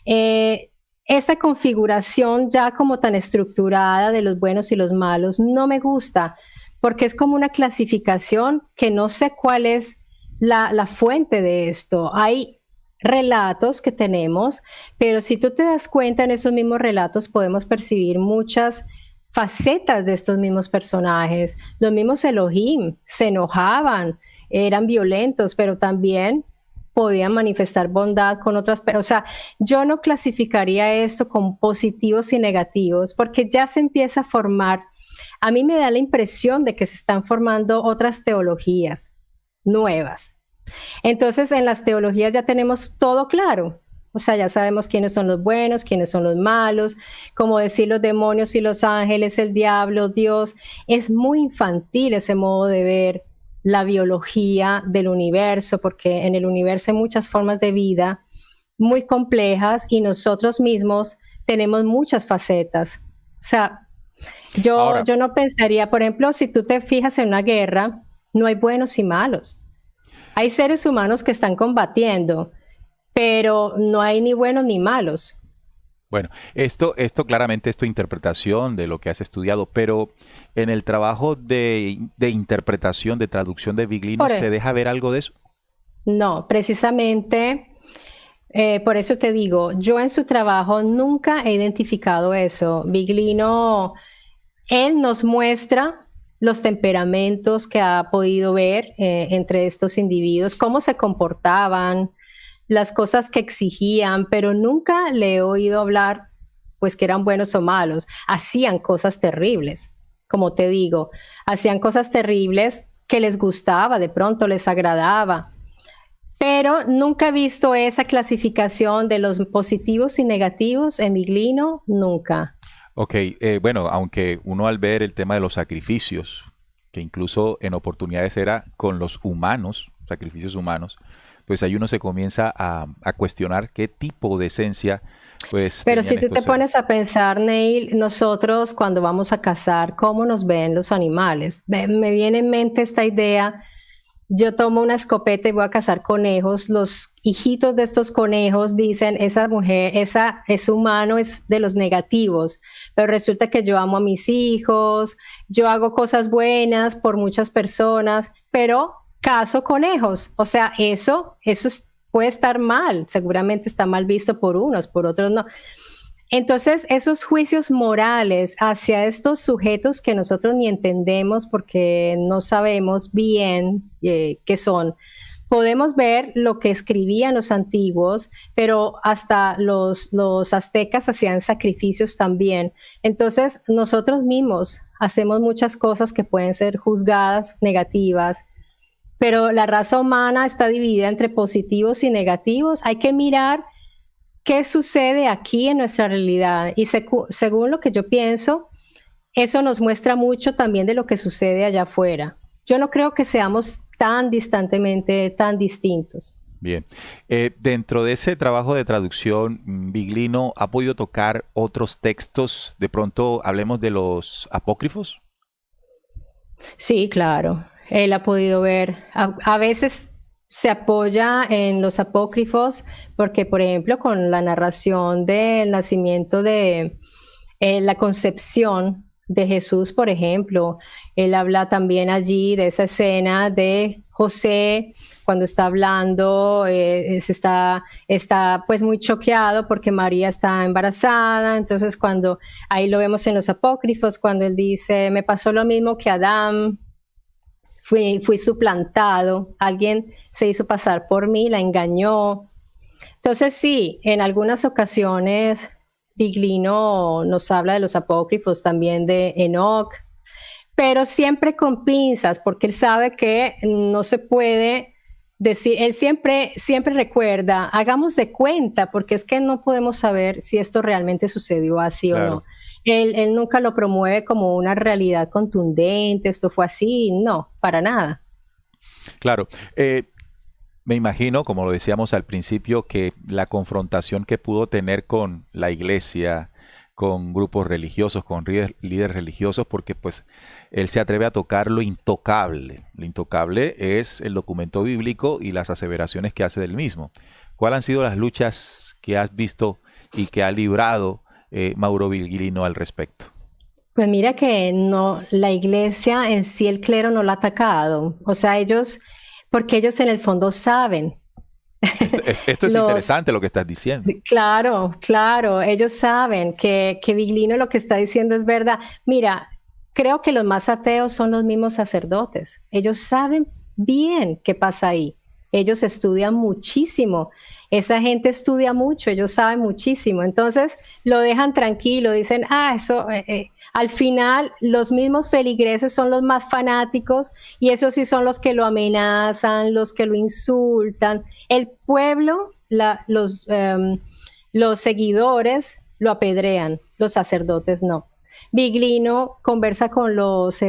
Esta configuración ya como tan estructurada de los buenos y los malos no me gusta, porque es como una clasificación que no sé cuál es la fuente de esto. Hay relatos que tenemos, pero si tú te das cuenta en esos mismos relatos podemos percibir muchas facetas de estos mismos personajes. Los mismos Elohim se enojaban, eran violentos, pero también podían manifestar bondad con otras personas. O sea, yo no clasificaría esto con positivos y negativos, porque ya se empieza a formar. A mí me da la impresión de que se están formando otras teologías nuevas. Entonces, en las teologías ya tenemos todo claro. O sea, ya sabemos quiénes son los buenos, quiénes son los malos, como decir los demonios y los ángeles, el diablo, Dios. Es muy infantil ese modo de ver la biología del universo, porque en el universo hay muchas formas de vida muy complejas y nosotros mismos tenemos muchas facetas. O sea, yo no pensaría, por ejemplo, si tú te fijas en una guerra, no hay buenos y malos. Hay seres humanos que están combatiendo, pero no hay ni buenos ni malos. Bueno, esto claramente es tu interpretación de lo que has estudiado, pero en el trabajo de interpretación, de traducción de Biglino, ¿se deja ver algo de eso? No, precisamente, por eso te digo, yo en su trabajo nunca he identificado eso. Biglino, él nos muestra los temperamentos que ha podido ver entre estos individuos, cómo se comportaban, las cosas que exigían, pero nunca le he oído hablar pues que eran buenos o malos. Hacían cosas terribles, como te digo, hacían cosas terribles que les gustaba, de pronto les agradaba. Pero nunca he visto esa clasificación de los positivos y negativos en Viglino, nunca. Ok, bueno, aunque uno al ver el tema de los sacrificios, que incluso en oportunidades era con los humanos, sacrificios humanos, pues ahí uno se comienza a cuestionar qué tipo de esencia pues Pero tenían si tú estos te pones seres. a pensar, Neil, nosotros cuando vamos a cazar, ¿cómo nos ven los animales? Me viene en mente esta idea. Yo tomo una escopeta y voy a cazar conejos. Los hijitos de estos conejos dicen, esa mujer, ese humano es de los negativos, pero resulta que yo amo a mis hijos, yo hago cosas buenas por muchas personas, pero cazo conejos. O sea, puede estar mal, seguramente está mal visto por unos, por otros no. Entonces, esos juicios morales hacia estos sujetos que nosotros ni entendemos porque no sabemos bien qué son, podemos ver lo que escribían los antiguos, pero hasta los aztecas hacían sacrificios también. Entonces, nosotros mismos hacemos muchas cosas que pueden ser juzgadas negativas, pero la raza humana está dividida entre positivos y negativos. Hay que mirar qué sucede aquí en nuestra realidad. Y según lo que yo pienso, eso nos muestra mucho también de lo que sucede allá afuera. Yo no creo que seamos tan distantemente, tan distintos. Bien. Dentro de ese trabajo de traducción, Viglino ha podido tocar otros textos. De pronto hablemos de los apócrifos. Sí, claro. Él ha podido ver. A veces se apoya en los apócrifos porque, por ejemplo, con la narración del nacimiento de la concepción de Jesús, por ejemplo, él habla también allí de esa escena de José cuando está hablando, está pues muy choqueado porque María está embarazada. Entonces cuando ahí lo vemos en los apócrifos, cuando él dice, me pasó lo mismo que a Adán, fui suplantado, alguien se hizo pasar por mí, la engañó. Entonces sí, en algunas ocasiones Viglino nos habla de los apócrifos, también de Enoc, pero siempre con pinzas, porque él sabe que no se puede decir, él siempre recuerda, hagamos de cuenta, porque es que no podemos saber si esto realmente sucedió así o no. Él nunca lo promueve como una realidad contundente, esto fue así, no, para nada. Claro. Me imagino, como lo decíamos al principio, que la confrontación que pudo tener con la iglesia, con grupos religiosos, con líderes religiosos, porque pues él se atreve a tocar lo intocable. Lo intocable es el documento bíblico y las aseveraciones que hace del mismo. ¿Cuáles han sido las luchas que has visto y que ha librado Mauro Viglino al respecto? Pues mira que no, la iglesia en sí, el clero no la ha atacado. O sea, porque ellos en el fondo saben. Esto es interesante lo que estás diciendo. Claro, ellos saben que Viglino lo que está diciendo es verdad. Mira, creo que los más ateos son los mismos sacerdotes. Ellos saben bien qué pasa ahí. Ellos estudian muchísimo. Esa gente estudia mucho, ellos saben muchísimo. Entonces lo dejan tranquilo, dicen, eso... Al final, los mismos feligreses son los más fanáticos y esos sí son los que lo amenazan, los que lo insultan. El pueblo, los seguidores lo apedrean, los sacerdotes no. Viglino conversa con los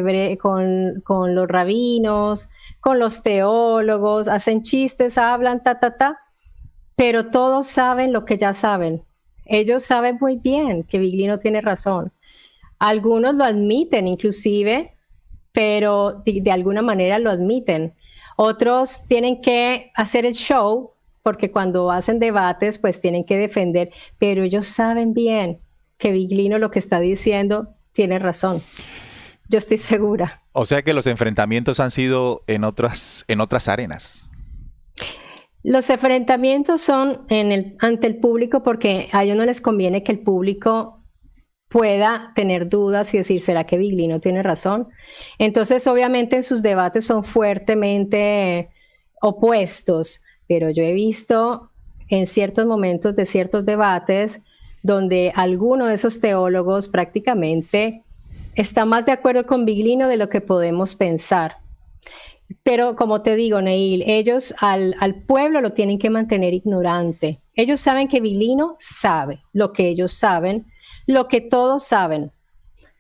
rabinos, con los teólogos, hacen chistes, hablan, pero todos saben lo que ya saben. Ellos saben muy bien que Viglino tiene razón. Algunos lo admiten inclusive, pero de alguna manera lo admiten. Otros tienen que hacer el show, porque cuando hacen debates, pues tienen que defender, pero ellos saben bien que Viglino lo que está diciendo tiene razón. Yo estoy segura. O sea que los enfrentamientos han sido en otras arenas. Los enfrentamientos son ante el público porque a ellos no les conviene que el público pueda tener dudas y decir, ¿será que Viglino tiene razón? Entonces, obviamente, en sus debates son fuertemente opuestos, pero yo he visto en ciertos momentos de ciertos debates donde alguno de esos teólogos prácticamente está más de acuerdo con Viglino de lo que podemos pensar. Pero como te digo, Neil, ellos al pueblo lo tienen que mantener ignorante. Ellos saben que Viglino sabe lo que ellos saben, lo que todos saben,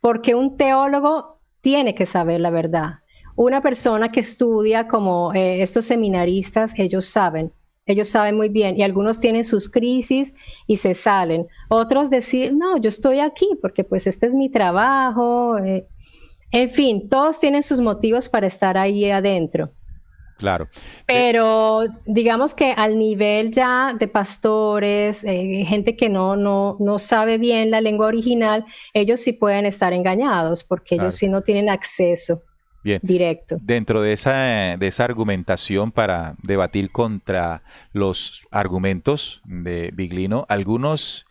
porque un teólogo tiene que saber la verdad. Una persona que estudia como estos seminaristas, ellos saben muy bien, y algunos tienen sus crisis y se salen. Otros deciden, no, yo estoy aquí porque pues este es mi trabajo. En fin, todos tienen sus motivos para estar ahí adentro. Claro. Pero digamos que al nivel ya de pastores, gente que no sabe bien la lengua original, ellos sí pueden estar engañados porque ellos sí no tienen acceso directo. Dentro de esa argumentación para debatir contra los argumentos de Viglino, algunos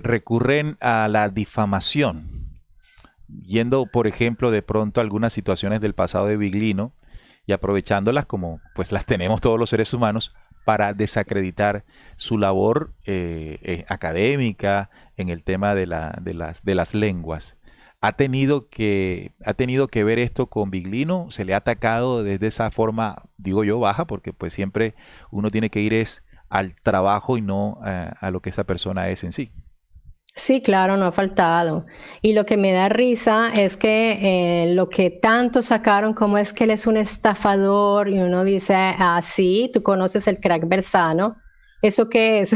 recurren a la difamación, yendo, por ejemplo, de pronto a algunas situaciones del pasado de Viglino y aprovechándolas como pues las tenemos todos los seres humanos para desacreditar su labor académica en el tema de las lenguas. ¿Ha tenido que ver esto con Viglino? ¿Se le ha atacado desde esa forma, digo yo, baja? Porque pues siempre uno tiene que ir al trabajo y no a lo que esa persona es en sí. Sí, claro, no ha faltado. Y lo que me da risa es que lo que tanto sacaron como es que él es un estafador y uno dice, sí, tú conoces el crack Bersano. ¿Eso qué es?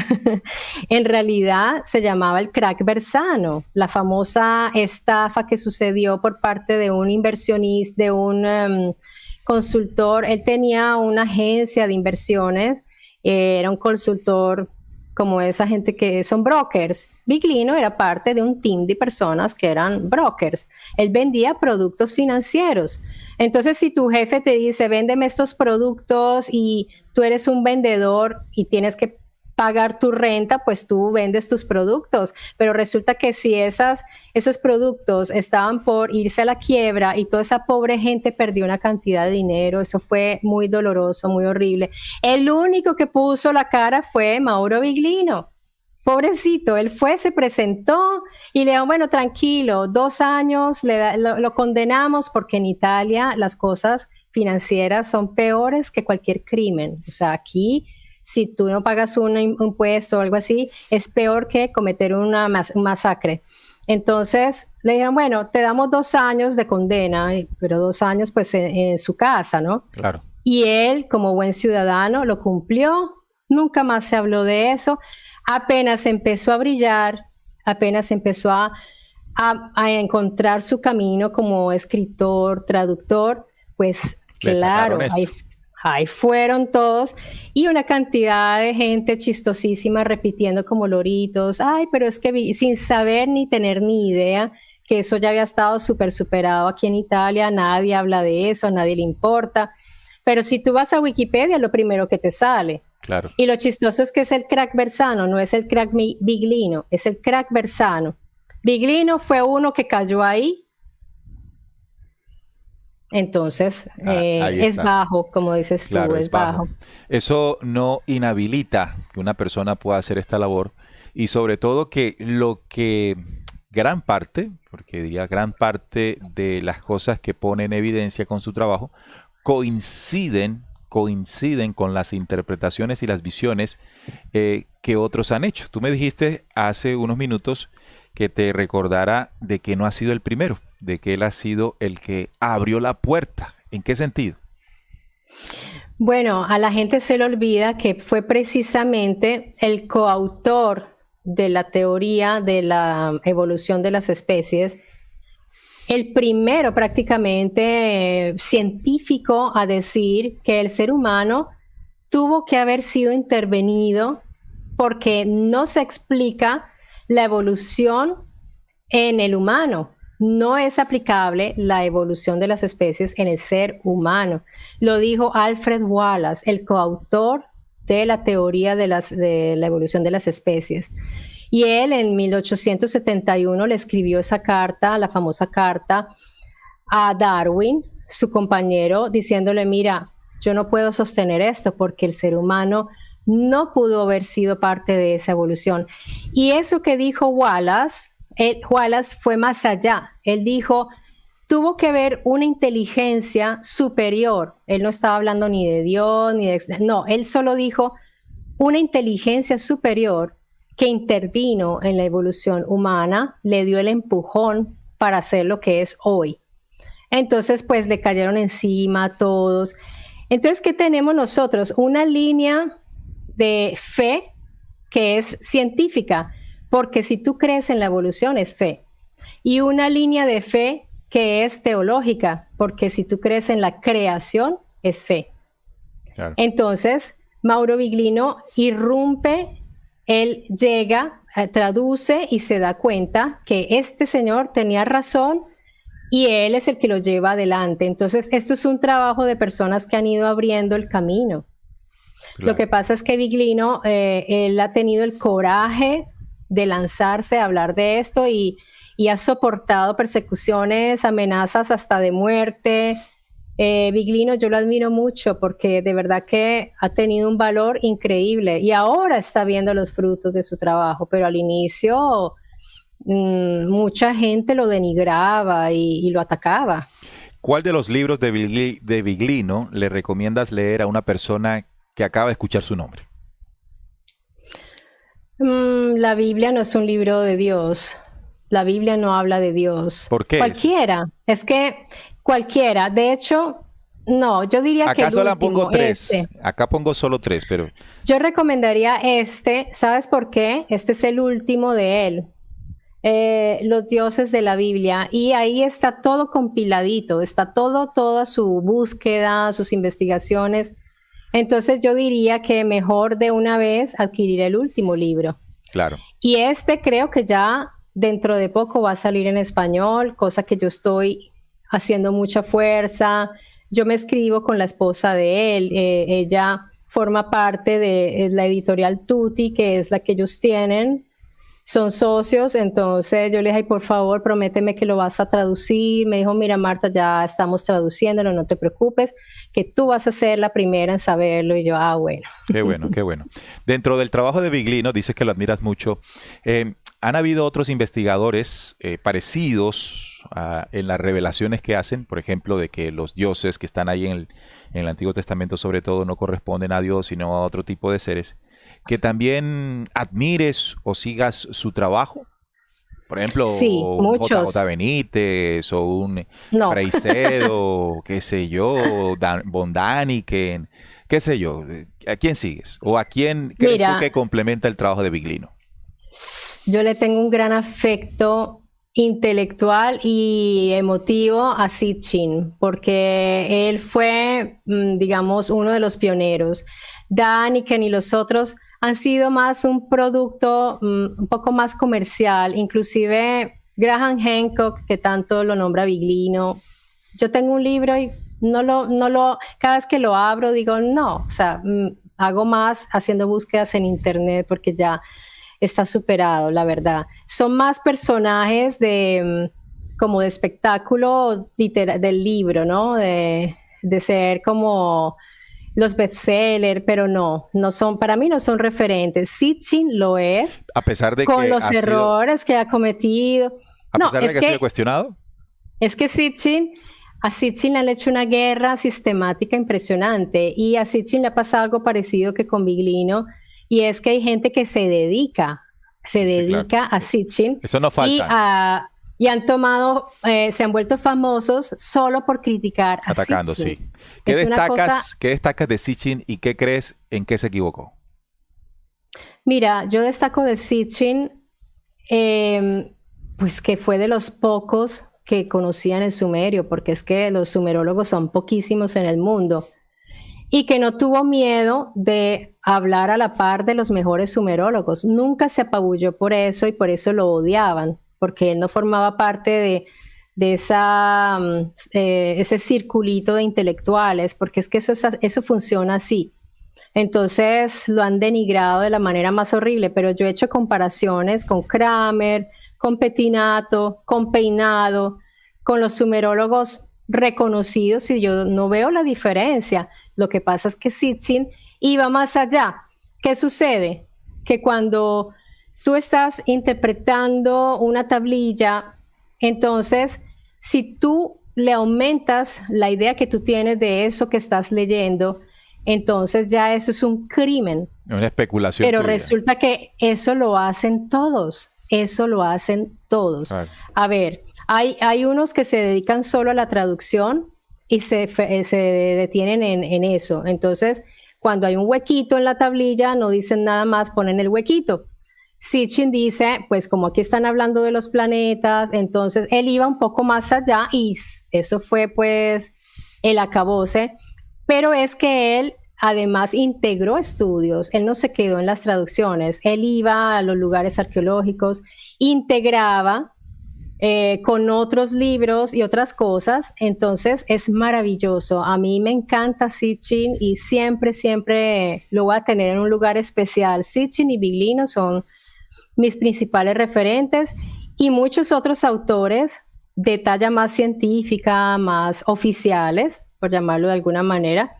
En realidad se llamaba el crack Bersano, la famosa estafa que sucedió por parte de un inversionista, de un consultor. Él tenía una agencia de inversiones, era un consultor como esa gente que son brokers. Viglino era parte de un team de personas que eran brokers. Él vendía productos financieros. Entonces, si tu jefe te dice, véndeme estos productos y tú eres un vendedor y tienes que pagar tu renta, pues tú vendes tus productos. Pero resulta que si esos productos estaban por irse a la quiebra y toda esa pobre gente perdió una cantidad de dinero, eso fue muy doloroso, muy horrible. El único que puso la cara fue Mauro Viglino. Pobrecito, él se presentó y le dijo, bueno, tranquilo, 2 años, lo condenamos porque en Italia las cosas financieras son peores que cualquier crimen. O sea, aquí, si tú no pagas un impuesto o algo así, es peor que cometer una masacre. Entonces, le dijeron, bueno, te damos 2 años de condena, pero 2 años pues en su casa, ¿no? Claro. Y él, como buen ciudadano, lo cumplió, nunca más se habló de eso. Apenas empezó a brillar, apenas empezó a encontrar su camino como escritor, traductor, pues claro, ahí fueron todos y una cantidad de gente chistosísima repitiendo como loritos, pero es que sin saber ni tener ni idea que eso ya había estado súper superado aquí en Italia, nadie habla de eso, a nadie le importa, pero si tú vas a Wikipedia es lo primero que te sale. Claro. Y lo chistoso es que es el crack Bersano, no es el crack Viglino, es el crack Bersano. Viglino fue uno que cayó ahí. Entonces, es bajo, como dices tú, es bajo. Eso no inhabilita que una persona pueda hacer esta labor y sobre todo que gran parte, porque diría gran parte de las cosas que pone en evidencia con su trabajo, coinciden con las interpretaciones y las visiones que otros han hecho. Tú me dijiste hace unos minutos que te recordara de que no ha sido el primero, de que él ha sido el que abrió la puerta. ¿En qué sentido? Bueno, a la gente se le olvida que fue precisamente el coautor de la teoría de la evolución de las especies, el primero prácticamente científico a decir que el ser humano tuvo que haber sido intervenido porque no se explica la evolución en el humano. No es aplicable la evolución de las especies en el ser humano. Lo dijo Alfred Wallace, el coautor de la teoría de la evolución de las especies. Y él en 1871 le escribió esa carta, la famosa carta, a Darwin, su compañero, diciéndole, mira, yo no puedo sostener esto porque el ser humano no pudo haber sido parte de esa evolución. Y eso que dijo Wallace, Wallace fue más allá. Él dijo, tuvo que haber una inteligencia superior. Él no estaba hablando ni de Dios, ni de... No, él solo dijo una inteligencia superior que intervino en la evolución humana, le dio el empujón para ser lo que es hoy. Entonces, pues le cayeron encima a todos. Entonces, ¿qué tenemos nosotros? Una línea de fe que es científica, porque si tú crees en la evolución es fe. Y una línea de fe que es teológica, porque si tú crees en la creación es fe. Claro. Entonces, Mauro Viglino irrumpe, él llega, traduce y se da cuenta que este señor tenía razón y él es el que lo lleva adelante. Entonces, esto es un trabajo de personas que han ido abriendo el camino. Claro. Lo que pasa es que Viglino, él ha tenido el coraje de lanzarse a hablar de esto y ha soportado persecuciones, amenazas hasta de muerte. Viglino yo lo admiro mucho porque de verdad que ha tenido un valor increíble y ahora está viendo los frutos de su trabajo, pero al inicio mucha gente lo denigraba y lo atacaba. ¿Cuál de los libros de Viglino le recomiendas leer a una persona que acaba de escuchar su nombre? La Biblia no es un libro de Dios. La Biblia no habla de Dios. ¿Por qué? Cualquiera. Es que cualquiera. De hecho, no, yo diría que acá solo pongo 3. Acá pongo solo 3, pero... Yo recomendaría este. ¿Sabes por qué? Este es el último de él. Los dioses de la Biblia. Y ahí está todo compiladito. Está toda su búsqueda, sus investigaciones. Entonces yo diría que mejor de una vez adquirir el último libro. Claro. Y este creo que ya dentro de poco va a salir en español, cosa que yo estoy haciendo mucha fuerza. Yo me escribo con la esposa de él. Ella forma parte de la editorial Tutti, que es la que ellos tienen. Son socios, entonces yo le dije, ay, por favor, prométeme que lo vas a traducir. Me dijo, mira, Marta, ya estamos traduciéndolo, no te preocupes, que tú vas a ser la primera en saberlo. Y yo, bueno. Qué bueno, qué bueno. Dentro del trabajo de Viglino, dices que lo admiras mucho. ¿Han habido otros investigadores parecidos en las revelaciones que hacen? Por ejemplo, de que los dioses que están ahí en el Antiguo Testamento, sobre todo, no corresponden a Dios, sino a otro tipo de seres. ¿Que también admires o sigas su trabajo? Por ejemplo, sí, un J.J. Benítez o un Freycedo, qué sé yo, Von Daniken, qué sé yo. ¿A quién sigues? ¿O a quién crees tú que complementa el trabajo de Viglino? Yo le tengo un gran afecto intelectual y emotivo a Sitchin, porque él fue, digamos, uno de los pioneros. Daniken y los otros han sido más un producto un poco más comercial, inclusive Graham Hancock, que tanto lo nombra Viglino. Yo tengo un libro y cada vez que lo abro digo no, o sea, hago más haciendo búsquedas en internet porque ya está superado, la verdad. Son más personajes como de espectáculo del libro, ¿no? De ser como los bestsellers, pero no son, para mí no son referentes. Sitchin lo es, a pesar de con que los errores que ha cometido. A pesar de que ha sido cuestionado. Es que a Sitchin le han hecho una guerra sistemática impresionante y a Sitchin le ha pasado algo parecido que con Viglino, y es que hay gente que se dedica claro, a Sitchin. Eso no falta. Y han tomado, se han vuelto famosos solo por criticar a Atacando, Sitchin. sí. ¿Qué destacas de Sitchin y qué crees en qué se equivocó? Mira, yo destaco de Sitchin, pues que fue de los pocos que conocían el sumerio, porque es que los sumerólogos son poquísimos en el mundo, y que no tuvo miedo de hablar a la par de los mejores sumerólogos. Nunca se apabulló por eso y por eso lo odiaban, porque él no formaba parte de ese circulito de intelectuales, porque es que eso funciona así. Entonces lo han denigrado de la manera más horrible, pero yo he hecho comparaciones con Kramer, con Pettinato, con Peinado, con los sumerólogos reconocidos y yo no veo la diferencia. Lo que pasa es que Sitchin iba más allá. ¿qué sucede? Que cuando tú estás interpretando una tablilla, entonces, si tú le aumentas la idea que tú tienes de eso que estás leyendo, entonces ya eso es un crimen. Una especulación Pero tuya. resulta que eso lo hacen todos. Eso lo hacen todos. Claro. A ver, hay unos que se dedican solo a la traducción y se detienen en eso. Entonces, cuando hay un huequito en la tablilla, no dicen nada más, ponen el huequito. Sitchin dice, pues como aquí están hablando de los planetas, entonces él iba un poco más allá y eso fue pues el acabose, pero es que él además integró estudios, él no se quedó en las traducciones, él iba a los lugares arqueológicos, integraba con otros libros y otras cosas, entonces es maravilloso. A mí me encanta Sitchin y siempre, siempre lo voy a tener en un lugar especial. Sitchin y Biglino son mis principales referentes y muchos otros autores de talla más científica, más oficiales, por llamarlo de alguna manera,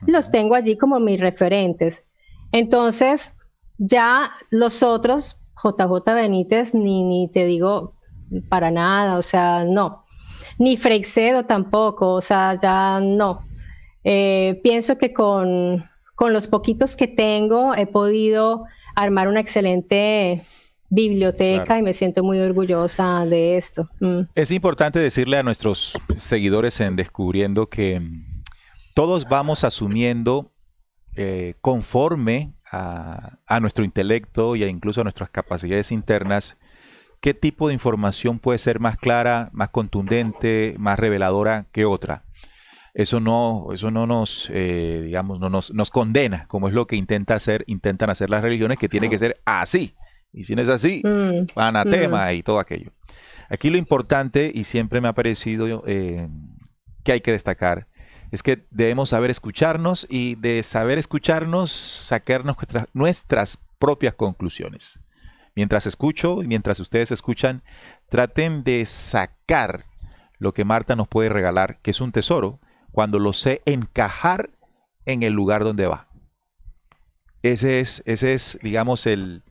los tengo allí como mis referentes. Entonces, ya los otros, JJ Benítez, ni te digo para nada, o sea, no. Ni Freixedo tampoco, o sea, ya no. Pienso que con los poquitos que tengo he podido armar una excelente biblioteca, claro, y me siento muy orgullosa de esto. Es importante decirle a nuestros seguidores en Descubriendo que todos vamos asumiendo conforme a nuestro intelecto y incluso a nuestras capacidades internas qué tipo de información puede ser más clara, más contundente, más reveladora que otra. Eso no nos, digamos, nos condena, como es lo que intentan hacer las religiones, que tiene que ser así. Y si no es así, anatema y todo aquello. Aquí lo importante, y siempre me ha parecido que hay que destacar, es que debemos saber escucharnos y de saber escucharnos sacarnos nuestras propias conclusiones. Mientras escucho y mientras ustedes escuchan, traten de sacar lo que Marta nos puede regalar, que es un tesoro, cuando lo sé encajar en el lugar donde va. Ese es, digamos, el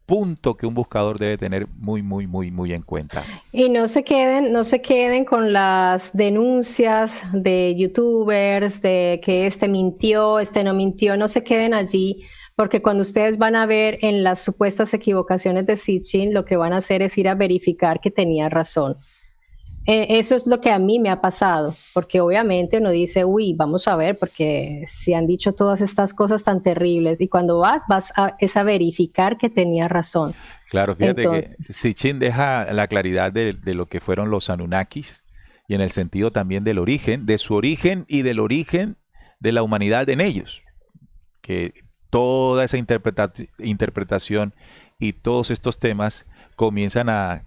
punto que un buscador debe tener muy, muy, muy, muy en cuenta. Y no se queden con las denuncias de youtubers, de que este mintió, este no mintió, no se queden allí, porque cuando ustedes van a ver en las supuestas equivocaciones de Sitchin, lo que van a hacer es ir a verificar que tenía razón. Eso es lo que a mí me ha pasado, porque obviamente uno dice, uy, vamos a ver, porque si han dicho todas estas cosas tan terribles, y cuando vas a verificar que tenía razón. Claro, fíjate que Sitchin deja la claridad de lo que fueron los Anunnakis, y en el sentido también del origen, de su origen y del origen de la humanidad en ellos, que toda esa interpretación y todos estos temas comienzan a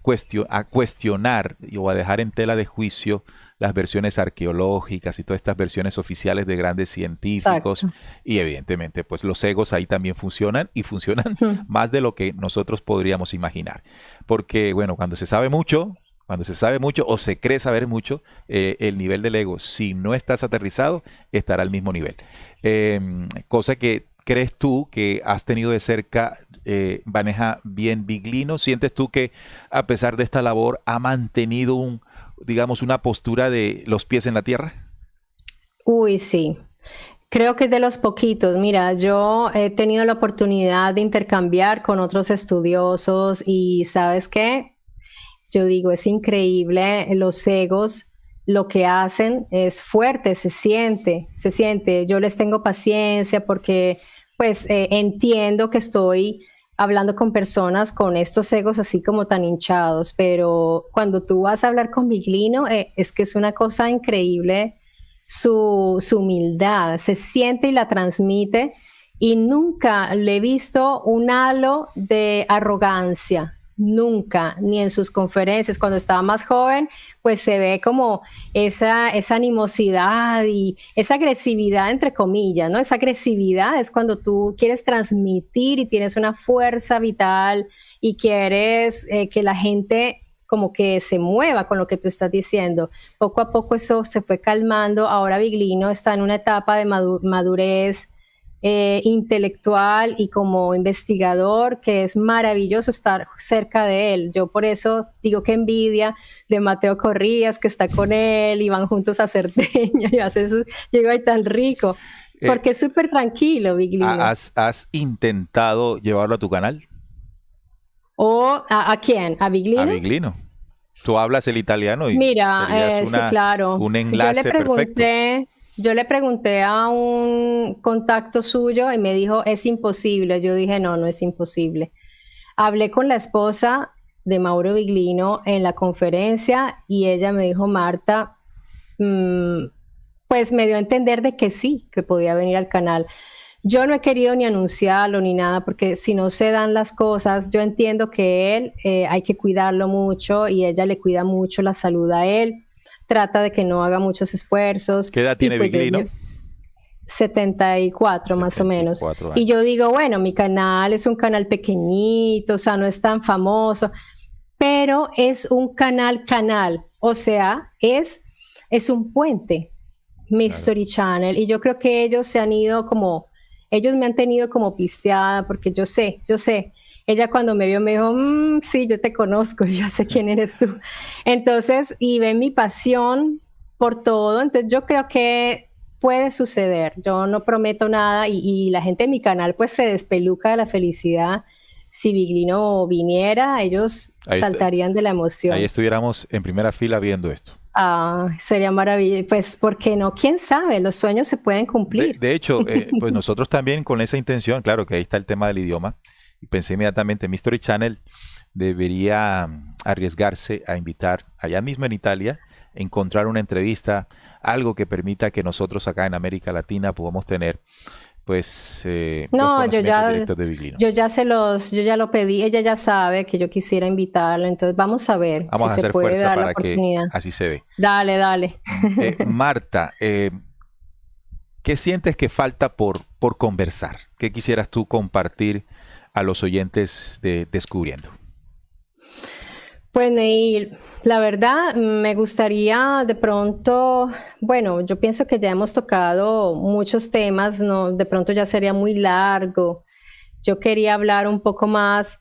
cuestionar o a dejar en tela de juicio las versiones arqueológicas y todas estas versiones oficiales de grandes científicos. Exacto. Y evidentemente pues los egos ahí también funcionan y funcionan más de lo que nosotros podríamos imaginar. Porque bueno, cuando se sabe mucho o se cree saber mucho, el nivel del ego, si no estás aterrizado, estará al mismo nivel. Cosa que ¿crees tú que has tenido de cerca, maneja bien Biglino? ¿Sientes tú que a pesar de esta labor ha mantenido una postura de los pies en la tierra? Uy, sí. Creo que es de los poquitos. Mira, yo he tenido la oportunidad de intercambiar con otros estudiosos y ¿sabes qué? Yo digo, es increíble los egos. Lo que hacen es fuerte, se siente. Yo les tengo paciencia porque pues entiendo que estoy hablando con personas con estos egos así como tan hinchados, pero cuando tú vas a hablar con Biglino, es que es una cosa increíble su humildad, se siente y la transmite, y nunca le he visto un halo de arrogancia. Nunca, ni en sus conferencias. Cuando estaba más joven, pues se ve como esa animosidad y esa agresividad, entre comillas, ¿no? Esa agresividad es cuando tú quieres transmitir y tienes una fuerza vital y quieres que la gente como que se mueva con lo que tú estás diciendo. Poco a poco eso se fue calmando. Ahora Biglino está en una etapa de madurez intelectual y como investigador, que es maravilloso estar cerca de él. Yo por eso digo que envidia de Mateo Corrías, que está con él y van juntos a Cerdeña y hace eso, llega ahí tan rico, porque es súper tranquilo, Viglino. ¿Has intentado llevarlo a tu canal? ¿O a quién? ¿A Viglino? A Viglino. Tú hablas el italiano y mira, sí, claro. un enlace perfecto. Yo le pregunté a un contacto suyo y me dijo, es imposible. Yo dije, no, no es imposible. Hablé con la esposa de Mauro Viglino en la conferencia y ella me dijo, Marta, pues me dio a entender de que sí, que podía venir al canal. Yo no he querido ni anunciarlo ni nada, porque si no se dan las cosas, yo entiendo que él hay que cuidarlo mucho y ella le cuida mucho la salud a él. Trata de que no haga muchos esfuerzos. ¿Qué edad tiene Viglino? 74 más o menos. Años. Y yo digo, bueno, mi canal es un canal pequeñito, o sea, no es tan famoso, pero es un canal, o sea, es un puente, Mystery Channel, y yo creo que ellos me han tenido como pisteada, porque yo sé. Ella cuando me vio me dijo, sí, yo te conozco, yo sé quién eres tú. Entonces, y ven mi pasión por todo, entonces yo creo que puede suceder. Yo no prometo nada y la gente de mi canal pues se despeluca de la felicidad. Si Viglino viniera, ellos saltarían de la emoción. Ahí estuviéramos en primera fila viendo esto. Sería maravilloso. Pues, ¿por qué no? ¿Quién sabe? Los sueños se pueden cumplir. De hecho, pues nosotros también con esa intención, claro que ahí está el tema del idioma. Y pensé inmediatamente, Mystery Channel debería arriesgarse a invitar allá mismo en Italia, encontrar una entrevista, algo que permita que nosotros acá en América Latina podamos tener, pues, no, yo ya lo pedí, ella ya sabe que yo quisiera invitarla, entonces vamos a ver si se puede dar la oportunidad. Que así se ve. Dale. Marta, ¿qué sientes que falta por conversar? ¿Qué quisieras tú compartir a los oyentes de Descubriendo? Pues Neil, la verdad me gustaría de pronto, bueno, yo pienso que ya hemos tocado muchos temas, no, de pronto ya sería muy largo. Yo quería hablar un poco más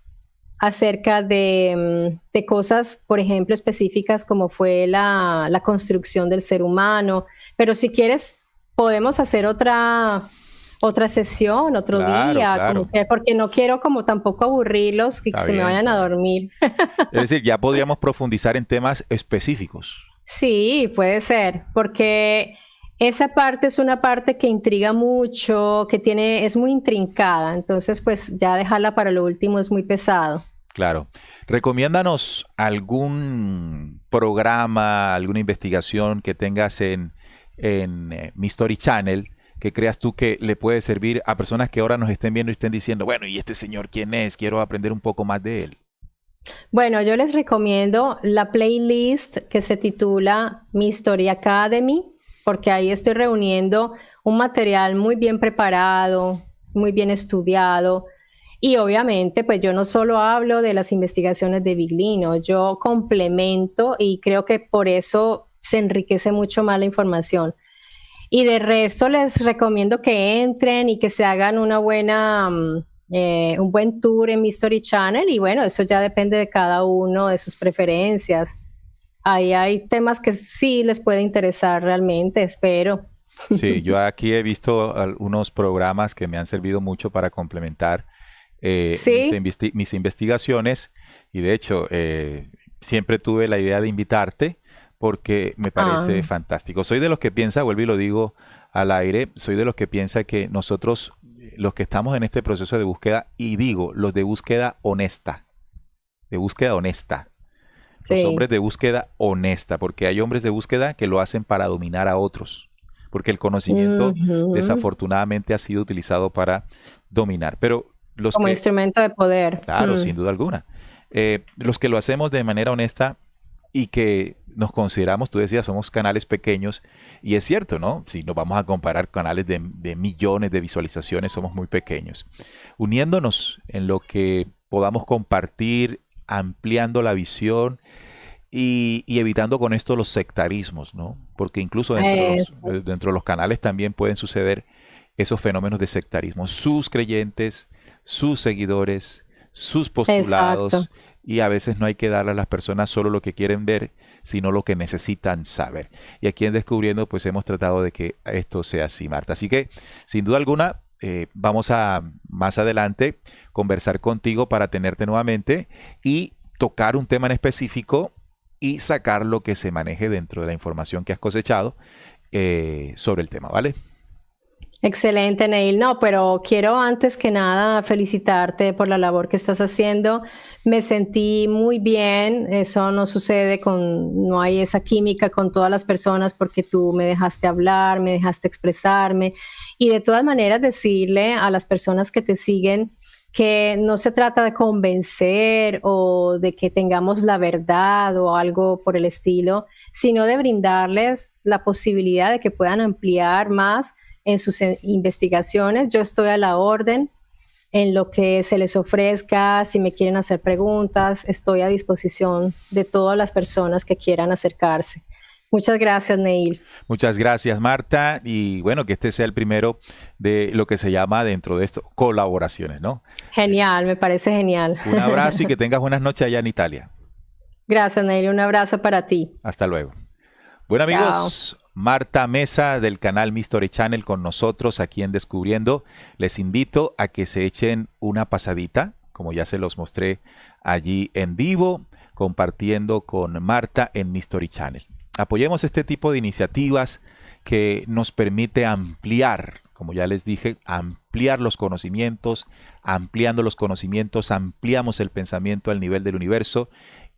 acerca de cosas, por ejemplo, específicas como fue la construcción del ser humano, pero si quieres podemos hacer otra sesión, otro día, claro. Porque no quiero como tampoco aburrirlos, que se me vayan a dormir. Es decir, ya podríamos profundizar en temas específicos. Sí, puede ser, porque esa parte es una parte que intriga mucho, es muy intrincada, entonces pues ya dejarla para lo último es muy pesado. Claro. Recomiéndanos algún programa, alguna investigación que tengas en Mystery Channel que creas tú que le puede servir a personas que ahora nos estén viendo y estén diciendo, bueno, ¿y este señor quién es? Quiero aprender un poco más de él. Bueno, yo les recomiendo la playlist que se titula Mystery Academy, porque ahí estoy reuniendo un material muy bien preparado, muy bien estudiado. Y obviamente, pues yo no solo hablo de las investigaciones de Viglino, yo complemento y creo que por eso se enriquece mucho más la información. Y de resto les recomiendo que entren y que se hagan un buen tour en Mystery Channel y bueno, eso ya depende de cada uno, de sus preferencias. Ahí hay temas que sí les puede interesar realmente, espero. Sí, yo aquí he visto algunos programas que me han servido mucho para complementar mis investigaciones y de hecho siempre tuve la idea de invitarte porque me parece fantástico. Soy de los que piensa, vuelvo y lo digo al aire, soy de los que piensa que nosotros, los que estamos en este proceso de búsqueda, y digo, los de búsqueda honesta, los hombres de búsqueda honesta, porque hay hombres de búsqueda que lo hacen para dominar a otros, porque el conocimiento desafortunadamente ha sido utilizado para dominar. Pero como instrumento de poder. Claro, sin duda alguna. Los que lo hacemos de manera honesta y que nos consideramos, tú decías, somos canales pequeños, y es cierto, ¿no? Si nos vamos a comparar canales de millones de visualizaciones, somos muy pequeños. Uniéndonos en lo que podamos compartir, ampliando la visión y evitando con esto los sectarismos, ¿no? Porque incluso dentro de los canales también pueden suceder esos fenómenos de sectarismo. Sus creyentes, sus seguidores, sus postulados. Exacto. Y a veces no hay que darle a las personas solo lo que quieren ver, sino lo que necesitan saber. Y aquí en Descubriendo, pues hemos tratado de que esto sea así, Marta. Así que, sin duda alguna, vamos a más adelante conversar contigo para tenerte nuevamente y tocar un tema en específico y sacar lo que se maneje dentro de la información que has cosechado sobre el tema, ¿vale? Excelente, Neil. No, pero quiero antes que nada felicitarte por la labor que estás haciendo. Me sentí muy bien. Eso no sucede no hay esa química con todas las personas porque tú me dejaste hablar, me dejaste expresarme y de todas maneras decirle a las personas que te siguen que no se trata de convencer o de que tengamos la verdad o algo por el estilo, sino de brindarles la posibilidad de que puedan ampliar más en sus investigaciones. Yo estoy a la orden en lo que se les ofrezca. Si me quieren hacer preguntas, estoy a disposición de todas las personas que quieran acercarse. Muchas gracias, Neil. Muchas gracias, Marta. Y bueno, que este sea el primero de lo que se llama dentro de esto colaboraciones, ¿no? Genial, me parece genial. Un abrazo y que tengas buenas noches allá en Italia. Gracias, Neil. Un abrazo para ti. Hasta luego. Bueno, amigos. Chao. Marta Mesa del canal Mystery Channel con nosotros aquí en Descubriendo. Les invito a que se echen una pasadita, como ya se los mostré allí en vivo, compartiendo con Marta en Mystery Channel. Apoyemos este tipo de iniciativas que nos permite ampliar, como ya les dije, ampliar los conocimientos. Ampliando los conocimientos, ampliamos el pensamiento al nivel del universo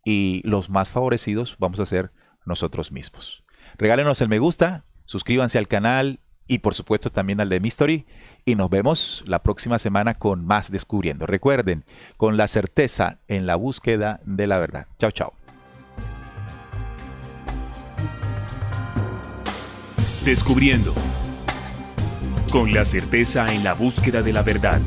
y los más favorecidos vamos a ser nosotros mismos. Regálenos el me gusta, suscríbanse al canal y por supuesto también al de Mystery y nos vemos la próxima semana con más Descubriendo. Recuerden, con la certeza en la búsqueda de la verdad. Chao, chao. Descubriendo. Con la certeza en la búsqueda de la verdad.